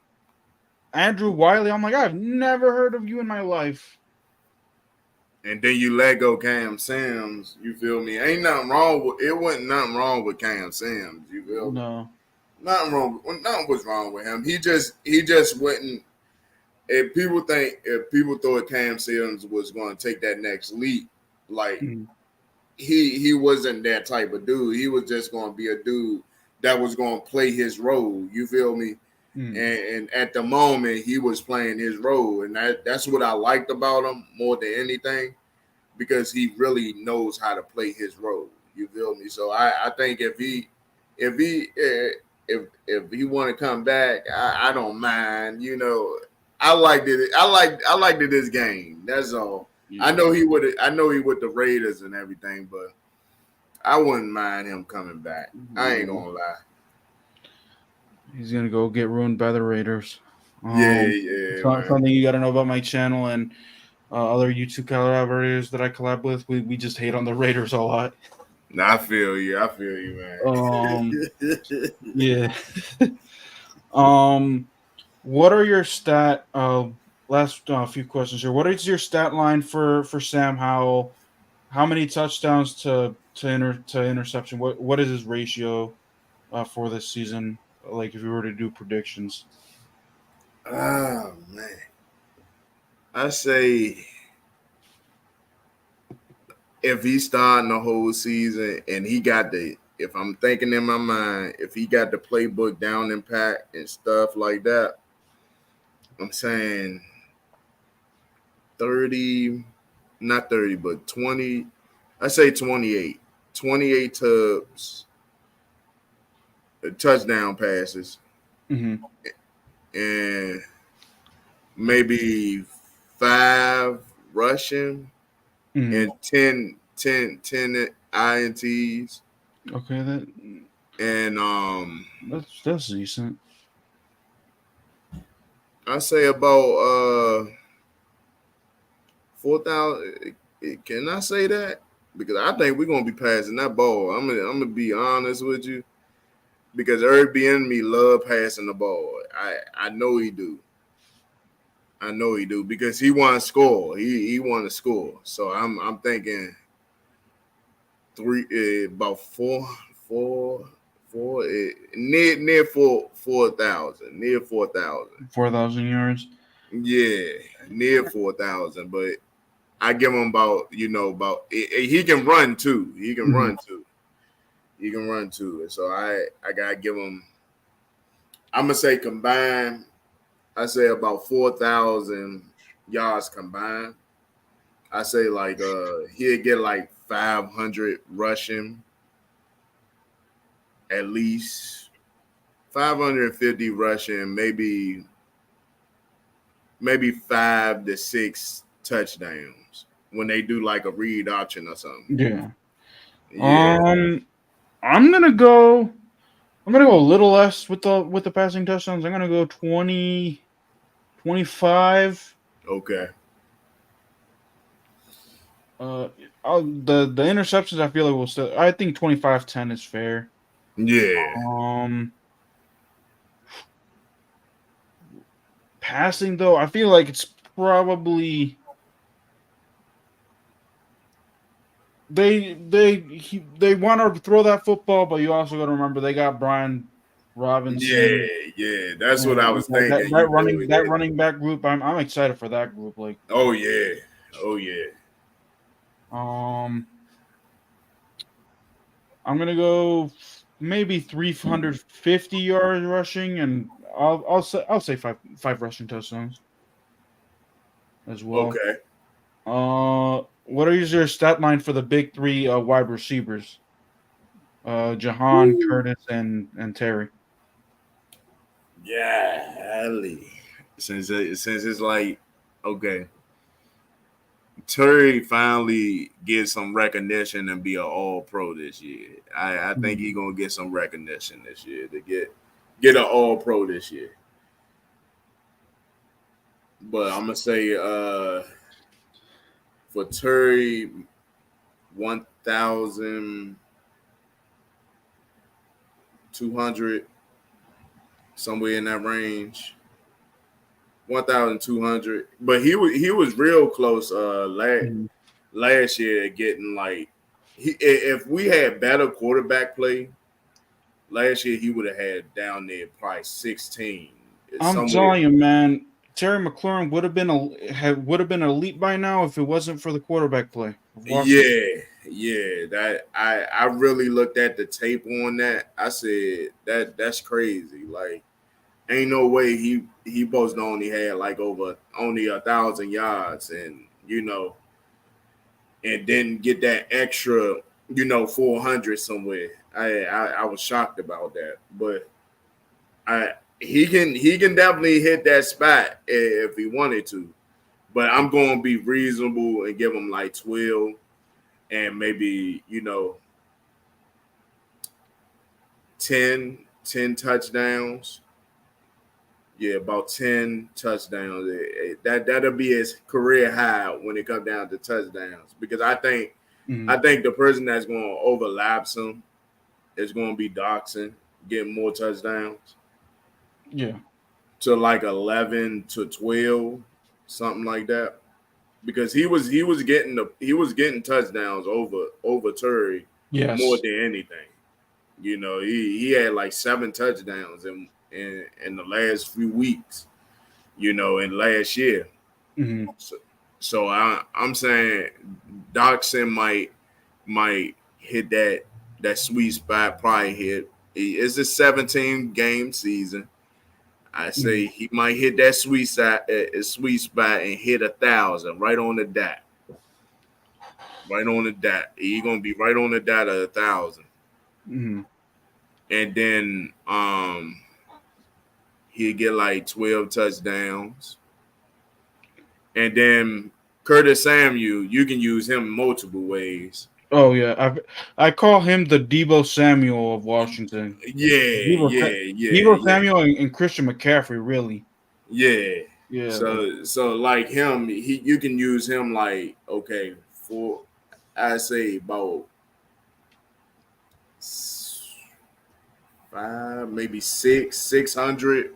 Andrew Wiley. I'm like I've never heard of you in my life. and then you let go Cam Sims. You feel me? Ain't nothing wrong with it. Wasn't nothing wrong with Cam Sims. You feel me? No. Nothing wrong. Nothing was wrong with him. He just wouldn't. If people thought Cam Sims was going to take that next leap, like Mm. he wasn't that type of dude. He was just going to be a dude that was going to play his role. You feel me? Mm. And at the moment, he was playing his role, and that's what I liked about him more than anything, because he really knows how to play his role. You feel me? So I think if he want to come back, I don't mind. I liked it. I liked it this game. That's all. I Yeah. know he would. I know he with the Raiders and everything, but I wouldn't mind him coming back. I ain't No. gonna lie. He's gonna go get ruined by the Raiders. Yeah, yeah, man. Something you got to know about my channel and other YouTube collaborators that I collab with. We just hate on the Raiders a lot. Nah, I feel you. I feel you, Um. man. Yeah. um. What are your stat? Last few questions here. What is your stat line for Sam Howell? How many touchdowns to interception? What is his ratio for this season? Like if you were to do predictions. Oh man, I say if he's starting the whole season and he got if I'm thinking in my mind, if he got the playbook down in pat and stuff like that, I'm saying 30, not 30, but 20. I say 28. 28 tubs, touchdown passes, Mm-hmm. and maybe 5 rushing Mm-hmm. and 10 INTs. Okay, And that's decent. I say about 4,000. Can I say that? Because I think we're gonna be passing that ball. I'm gonna be honest with you, because Airbnb love passing the ball. I know he do. I know he do, because he want to score. He want to score. So I'm thinking about four near 4,000, near 4,000. 4,000 yards. Yeah, near 4,000. But I give him about he can run too. He can Mm-hmm. run too. He can run too. And so I gotta give him. I'm gonna say combined. I say about 4,000 yards combined. I say like he'll get like 500 rushing at least, 550 rushing, maybe 5 to 6 touchdowns when they do like a read option or something. Yeah. Yeah. Um, I'm gonna go. I'm gonna go a little less with the passing touchdowns. I'm gonna go 20, 25. Okay. Uh, the interceptions I feel like will still. I think 25-10 is fair. Yeah. Um, Passing though, I feel like it's probably they want to throw that football, but you also got to remember they got Brian Yeah. Robinson Yeah. That's what I and was thinking. that running back group. I'm excited for that group. Like, Oh yeah. Oh yeah. um, I'm gonna go maybe 350 yards rushing, and I'll say five rushing touchdowns as well. Okay. What is your stat line for the big three wide receivers? Jahan, Woo. Curtis, and Terry. Yeah. Ali. Since it's like okay, Terry finally get some recognition and be an All Pro this year. I think Mhm. he gonna get some recognition this year to get an All Pro this year. But I'm gonna say for Terry 1,200, somewhere in that range. 1,200. But he was real close Mhm. last year getting like if we had better quarterback play last year, he would have had down there probably 16. It's I'm somewhere. telling you, man, Terry McLaurin would have been elite by now if it wasn't for the quarterback play of Washington. Yeah, yeah. That I really looked at the tape on that. I said that's crazy. Like, ain't no way he supposed to only had like over only 1,000 yards, and and didn't get that extra 400 somewhere. I was shocked about that, but I he can definitely hit that spot if he wanted to. But I'm going to be reasonable and give him like 12 and maybe 10 touchdowns. Yeah, about 10 touchdowns. That'll be his career high when it comes down to touchdowns. Because I think Mhm. I think the person that's going to overlap him is going to be Doxson, getting more touchdowns Yeah. to like 11 to 12, something like that. Because he was getting touchdowns over Terry more Yes. than anything. He had like 7 touchdowns in the last few weeks. In last year. Hmm. So I'm saying Doxson might hit that sweet spot. Probably hit. It's a 17 game season. I Hmm. say he might hit that sweet spot and hit 1,000 right on the dot. Right on the dot. He gonna be right on the dot of 1,000, Hmm. and then he'll get like 12 touchdowns, and then Curtis Samuel, you can use him multiple ways. Oh yeah, I call him the Debo Samuel of Washington. Yeah, Debo, yeah, Sa- yeah, Debo yeah, Samuel and Christian McCaffrey, really. yeah. Yeah, like So like him, you can use him like okay for I say about 5, maybe 600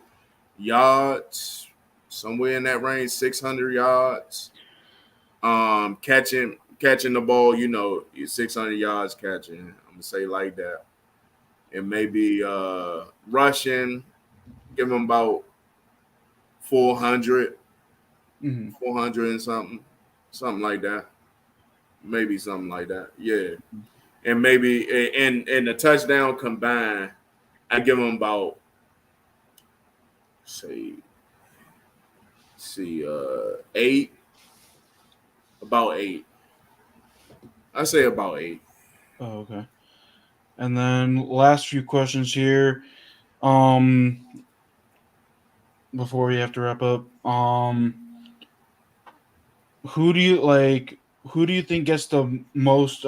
yards, somewhere in that range, 600 yards. Catching the ball, 600 yards catching. I'm gonna say like that, and maybe rushing, give him about 400, mhm. 400 and something like that. Maybe something like that. Yeah, and maybe and the touchdown combined, I give him about say see 8 About 8. I say about 8. Oh, okay. And then last few questions here. Um, before we have to wrap up. Who do you like? Who do you think gets the most,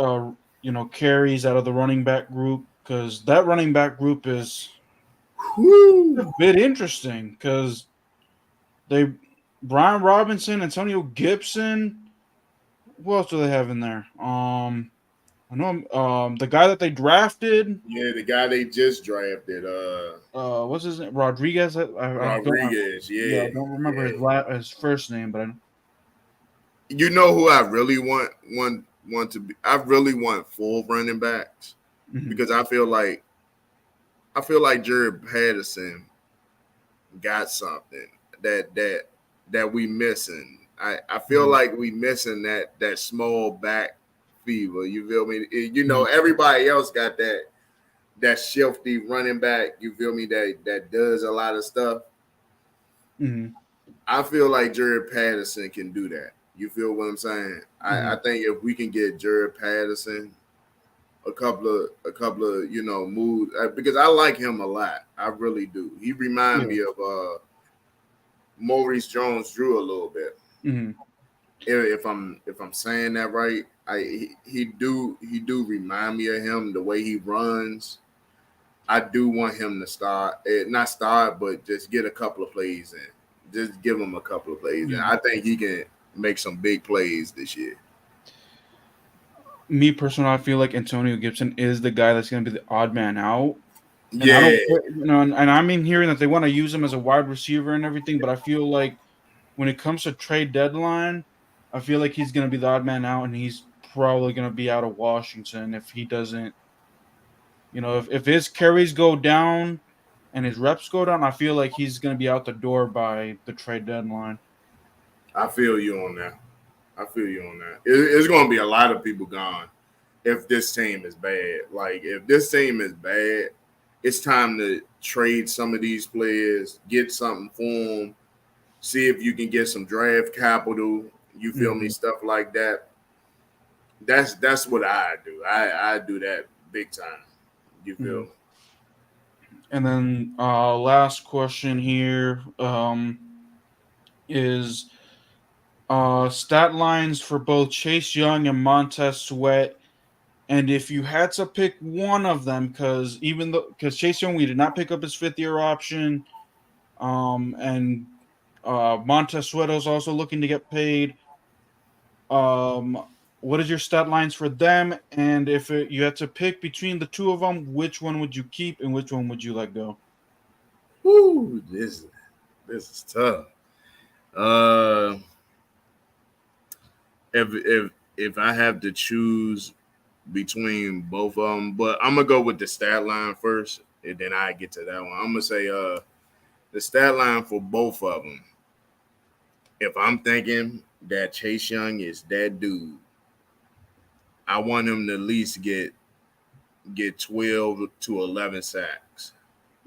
carries out of the running back group? Because that running back group is a Woo! bit interesting. Because they Brian Robinson, Antonio Gibson. Who else do they have in there? I know the guy that they drafted. Yeah, the guy they just drafted, What's his name? Rodriguez. I don't. Rodriguez. Yeah, I Yeah, don't remember yeah. his first name, but You know who I really want to be? I really want full running backs mhm. because I feel like Jared Patterson got something that that that we missing. I feel Mhm. like we missing that small back fever. You feel me? You know, Mhm. everybody else got that shifty running back. You feel me? That does a lot of stuff. Mhm. I feel like Jared Patterson can do that. You feel what I'm saying? I Mhm. think if we can get Jared Patterson a couple of moves because I like him a lot. I really do. He remind Yeah. me of Maurice Jones-Drew a little bit. Mhm. If I'm saying that right, he do remind me of him the way he runs. I do want him to start, not start, but just get a couple of plays in. Just give him a couple of plays in. Yeah. I think he can make some big plays this year. Me personally, I feel like Antonio Gibson is the guy that's going to be the odd man out. And I Yeah, don't, and I'm in hearing that they want to use him as a wide receiver and everything, but I feel like when it comes to trade deadline, I feel like he's going to be the odd man out, and he's probably going to be out of Washington if he doesn't. If his carries go down and his reps go down, I feel like he's going to be out the door by the trade deadline. I feel you on that. I feel you on that. It's going to be a lot of people gone if this team is bad. Like if this team is bad, it's time to trade some of these players, get something for them, see if you can get some draft capital. You feel me? Mhm. Stuff like that. That's what I do. I do that big time. You feel Mhm. me? And then last question here is stat lines for both Chase Young and Montez Sweat. And if you had to pick one of them, because Chase Young, we did not pick up his 5th year option, and Montez Sweat is also looking to get paid. What is your stat lines for them? And if you had to pick between the two of them, which one would you keep and which one would you let go? Woo, this is tough. Uh, if I have to choose between both of them, but I'm gonna go with the stat line first, and then I get to that one. I'm gonna say the stat line for both of them. If I'm thinking that Chase Young is that dude, I want him to at least get 12 to 11 sacks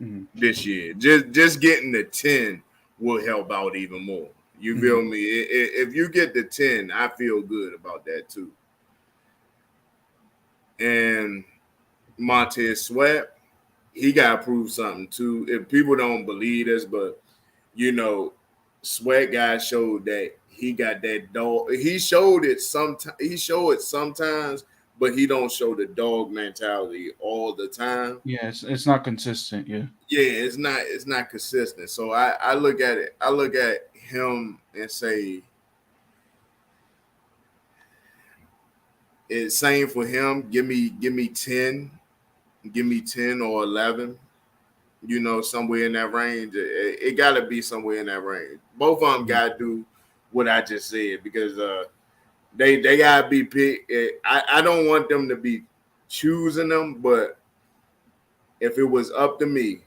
Mhm. this year. Just getting the 10 will help out even more. You Mhm. feel me? If you get the 10, I feel good about that too. And Montez Sweat, he got to prove something too. If people don't believe this, but you know, Sweat guy showed that he got that dog. He showed it sometimes. He showed it sometimes, but he don't show the dog mentality all the time. Yeah, it's not consistent. Yeah. Yeah, it's not consistent. So I look at it. I look at him and say it's same for him. Give me 10 or 11. Somewhere in that range. It got to be somewhere in that range. Both of them Mhm. got to do what I just said because they got to be picked. I don't want them to be choosing them, but if it was up to me,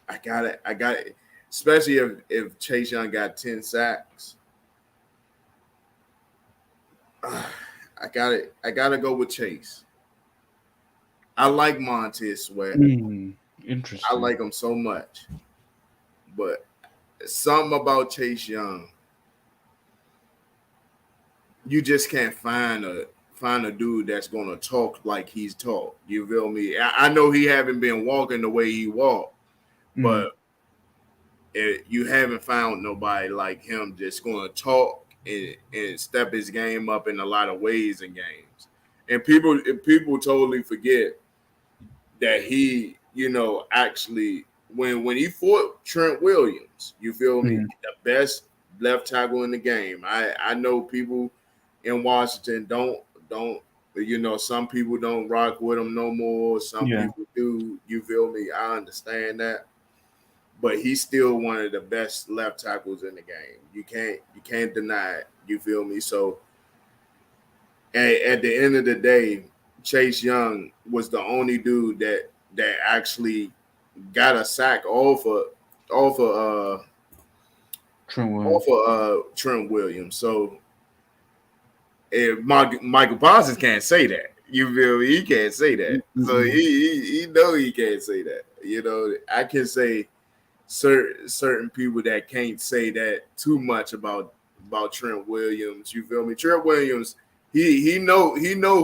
I got it. Especially if Chase Young got 10 sacks, I got it. I got to go with Chase. I like Montez Sweat. I Interesting. like him so much, but something about Chase Young you just can't find a dude that's gonna talk like he's talk. You feel me? I know he haven't been walking the way he walked, Mm, but you haven't found nobody like him just going to talk and step his game up in a lot of ways in games. And people totally forget that he, actually when he fought Trent Williams, you feel me, mm, the best left tackle in the game. I know people in Washington don't some people don't rock with him no more. Some yeah. people do. You feel me? I understand that, but he's still one of the best left tackles in the game. You can't deny it. You feel me? So at the end of the day, Chase Young was the only dude that actually got a sack off of Trent Williams. Trent Williams. So Michael Parsons can't say that. You feel me? He can't say that. So Mm-mm. he know he can't say that. I can say certain people that can't say that too much about Trent Williams. You feel me? Trent Williams, he know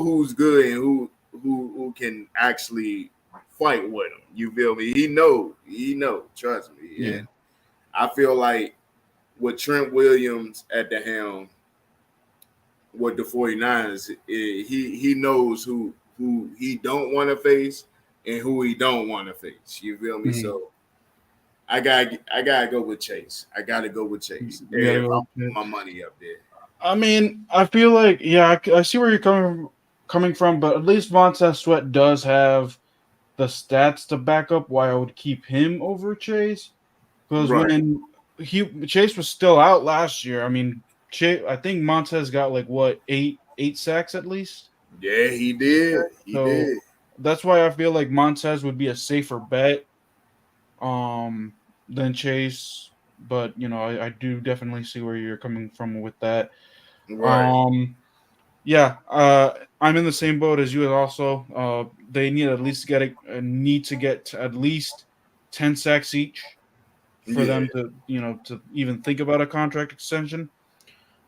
who's good and who can actually fight with him. You feel me? He know. Trust me. Yeah. And I feel like with Trent Williams at the helm with the 49ers, he knows who he don't want to face and who he don't want to face. You feel me? Mm. So I gotta go with Chase. I gotta go with Chase. You gotta If go I with put it. my money up there. I mean, I feel like, yeah, I see where you're coming from, but at least Montez Sweat does have the stats to back up why I would keep him over Chase. Because Right. when Chase was still out last year, I mean, I think Montez got like what eight sacks at least. Yeah, he did. He So did. that's why I feel like Montez would be a safer bet um than Chase. But I do definitely see where you're coming from with that. Right. Um yeah, I'm in the same boat as you also. They need at least need to get to at least 10 sacks each for Yeah. them to even think about a contract extension.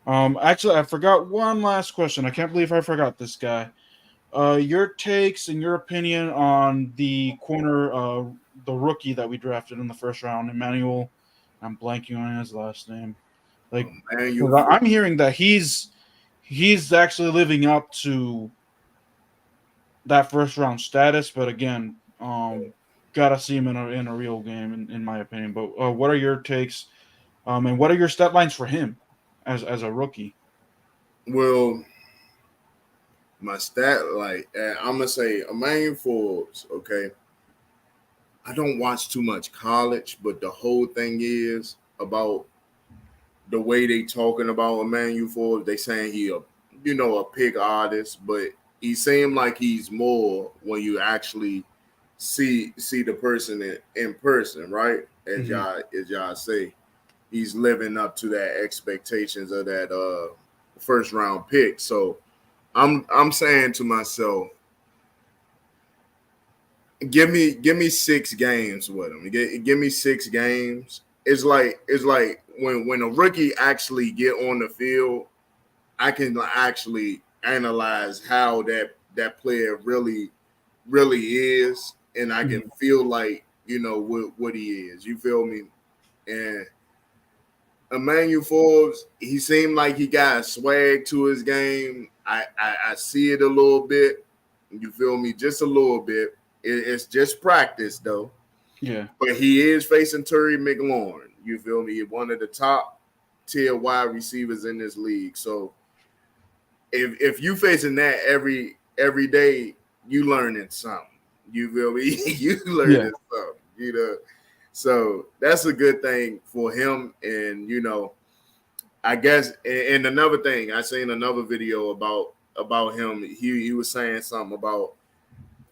Actually, I forgot one last question. I can't believe I forgot this guy. Your takes and your opinion on the corner, the rookie that we drafted in the first round, Emmanuel. I'm blanking on his last name. Oh, Like, man, you 'cause I'm hearing that he's actually living up to that first round status, but again, gotta see him in a real game, in my opinion. But what are your takes? And what are your stat lines for him as a rookie? well, my stat like I'm gonna say Emmanuel Forbes. Okay, I don't watch too much college, but the whole thing is about the way they talking about Emmanuel Forbes. They saying he a pick artist, but he seemed like he's more when you actually see the person in person, right? As Hmm. y'all say, he's living up to that expectations of that first round pick. So I'm saying to myself, give me 6 games with him. Give me 6 games. It's like when a rookie actually get on the field, I can actually analyze how that player really is, and I can Hmm. feel like what he is. You feel me? And Emmanuel Forbes, he seemed like he got a swag to his game. I see it a little bit. You feel me? Just a little bit. It's just practice though. Yeah, But he is facing Terry McLaurin. You feel me? One of the top tier wide receivers in this league. So if you facing that every day, you learning something. You feel me? You yeah, learning something. So that's a good thing for him. And I guess, and another thing, I seen another video about him. He was saying something about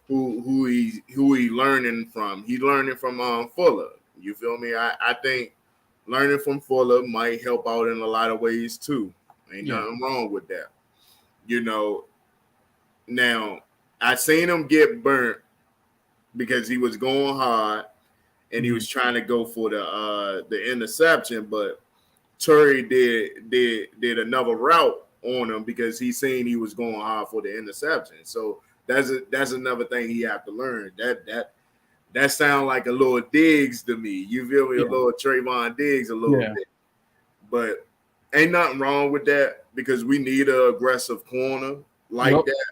who he learning from. He learning from Fuller. You feel me? I think learning from Fuller might help out in a lot of ways too. Ain't yeah. nothing wrong with that. You know, now I seen him get burnt because he was going hard and he Hmm. was trying to go for the interception, but Terry did another route on him because he seen he was going hard for the interception. So that's another thing he have to learn. That sound like a little Diggs to me. You feel me? A Yeah. little Trayvon Diggs a little Yeah. bit. But ain't nothing wrong with that because we need an aggressive corner like Yep. that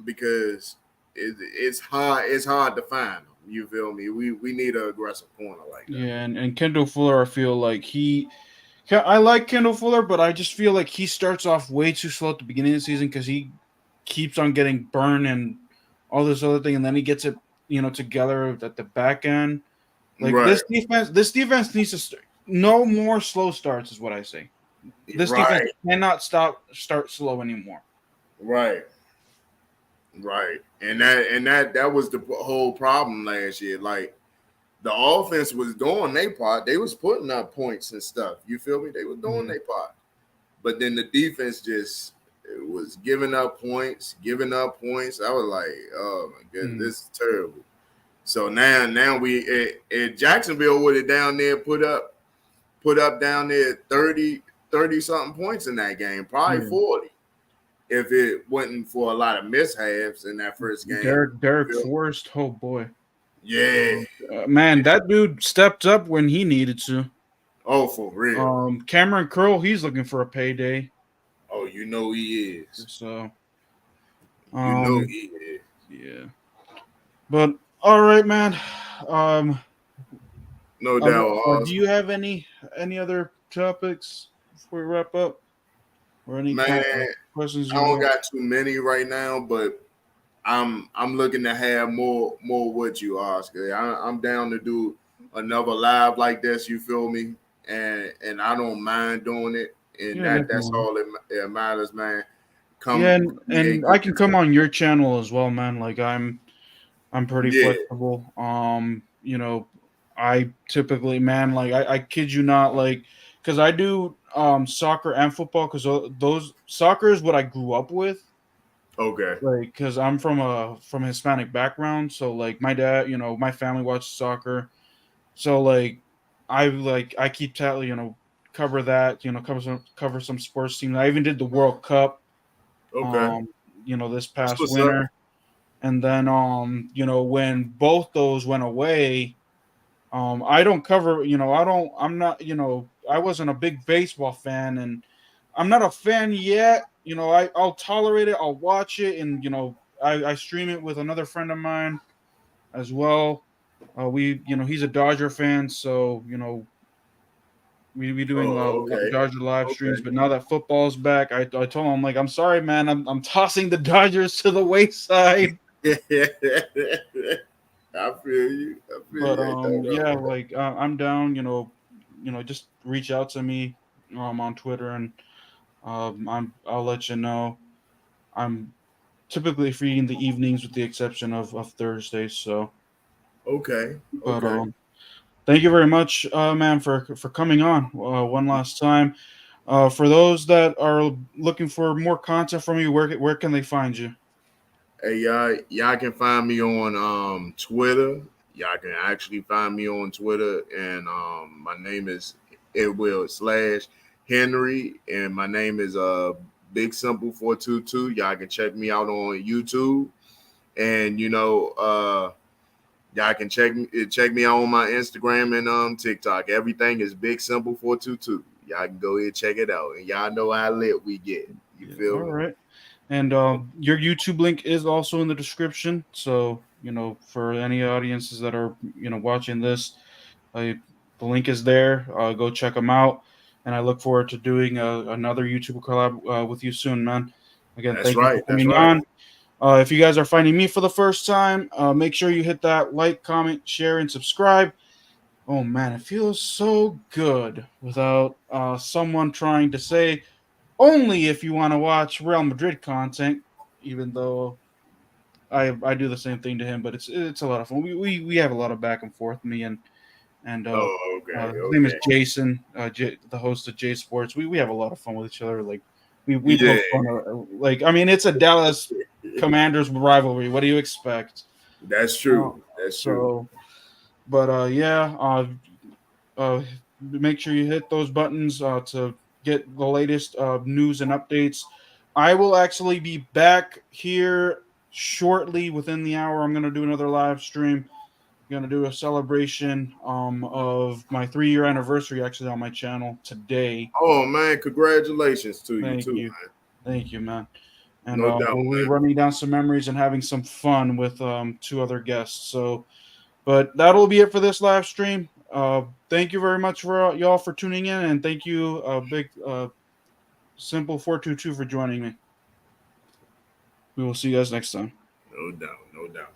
because it's hard to find them. You feel me? We need an aggressive corner like that. Yeah, and Kendall Fuller, I feel like I like Kendall Fuller, but I just feel like he starts off way too slow at the beginning of the season because he keeps on getting burned and all this other thing, and then he gets it, together at the back end. Like Right, this defense needs to no more slow starts, is what I say. This defense right, cannot start slow anymore. right, right. And that was the whole problem last year. Like the offense was doing their part. They was putting up points and stuff. You feel me? They were doing Yeah. their part. But then the defense just was giving up points, giving up points. I was like, oh my goodness, this is terrible. So now we at Jacksonville with it down there put up down there 30 something points in that game, probably Yeah. 40 if it wasn't for a lot of mishaps in that first game. Derek Forrest, oh boy. Yeah. Man, that dude stepped up when he needed to. Oh, for real. Cameron Curl, he's looking for a payday. Oh, you know he is. So, You know um, he is. yeah. But all right, man. Um, No doubt. do you have any other topics before we wrap up, or any Man, questions I you don't want? got too many right now, but I'm looking to have more with you, Oscar. I'm down to do another live like this. You feel me? And I don't mind doing it. And Yeah, that's definitely. all that matters, man. Yeah, Come and and I get can this. come on your channel as well, man. Like I'm pretty Yeah. flexible. I typically, man, like I kid you not, like because I do soccer and football because those soccer is what I grew up with. Okay. Like because I'm from a Hispanic background, so like my dad, my family watches soccer, so I keep tally, cover that, cover some sports teams. I even did the World Cup, Okay. um, this That's past what's up. winter. And then when both those went away, I don't cover, I'm not, I wasn't a big baseball fan, and I'm not a fan yet. I'll tolerate it, I'll watch it, and I stream it with another friend of mine as well. He's a Dodger fan, so we doing Oh, okay. Dodger live streams. Okay. But now that football's back, I told him, I'm like, I'm sorry, man, I'm tossing the Dodgers to the wayside. I feel you. I feel But you. Ain't that yeah, wrong? like I'm down. Just reach out to me on Twitter, and I'll let you know. I'm typically free in the evenings, with the exception of Thursdays. So, Okay. but Okay. thank you very much, man, for coming on one last time. For those that are looking for more content from you, where can they find you? Hey, y'all can find me on Twitter. Y'all can actually find me on Twitter, and my name is it will slash Henry, and my name is Big Simple 422. Y'all can check me out on YouTube, and y'all can check me out on my Instagram and TikTok. Everything is Big Simple 422. Y'all can go ahead and check it out, and y'all know how lit we get. You Yeah, feel all me? right. And your YouTube link is also in the description. So, for any audiences that are, watching this, uh, the link is there. Go check them out. And I look forward to doing another YouTube collab with you soon, man. Again, That's thank you for right. That's coming right. on. If you guys are finding me for the first time, make sure you hit that like, comment, share, and subscribe. Oh man, it feels so good without someone trying to say only if you want to watch Real Madrid content, even though I do the same thing to him, but it's a lot of fun. We have a lot of back and forth, me and Oh, okay. his name is Okay. Jason, the host of J Sports. We have a lot of fun with each other. Like we Yeah. poke fun. Like I mean, it's a Dallas Commanders rivalry. What do you expect? That's Uh, true. That's true. so, but yeah, make sure you hit those buttons to get the latest news and updates. I will actually be back here shortly within the hour. I'm going to do another live stream. I'm going to do a celebration of my 3-year anniversary actually on my channel today. Oh man, congratulations to you Thank too, you. man. Thank you, man. And No doubt, we'll be man. running down some memories and having some fun with 2 other guests. So, but that'll be it for this live stream. Thank you very much for y'all for tuning in, and thank you, Big Simple 422 for joining me. We will see you guys next time. No doubt, no doubt.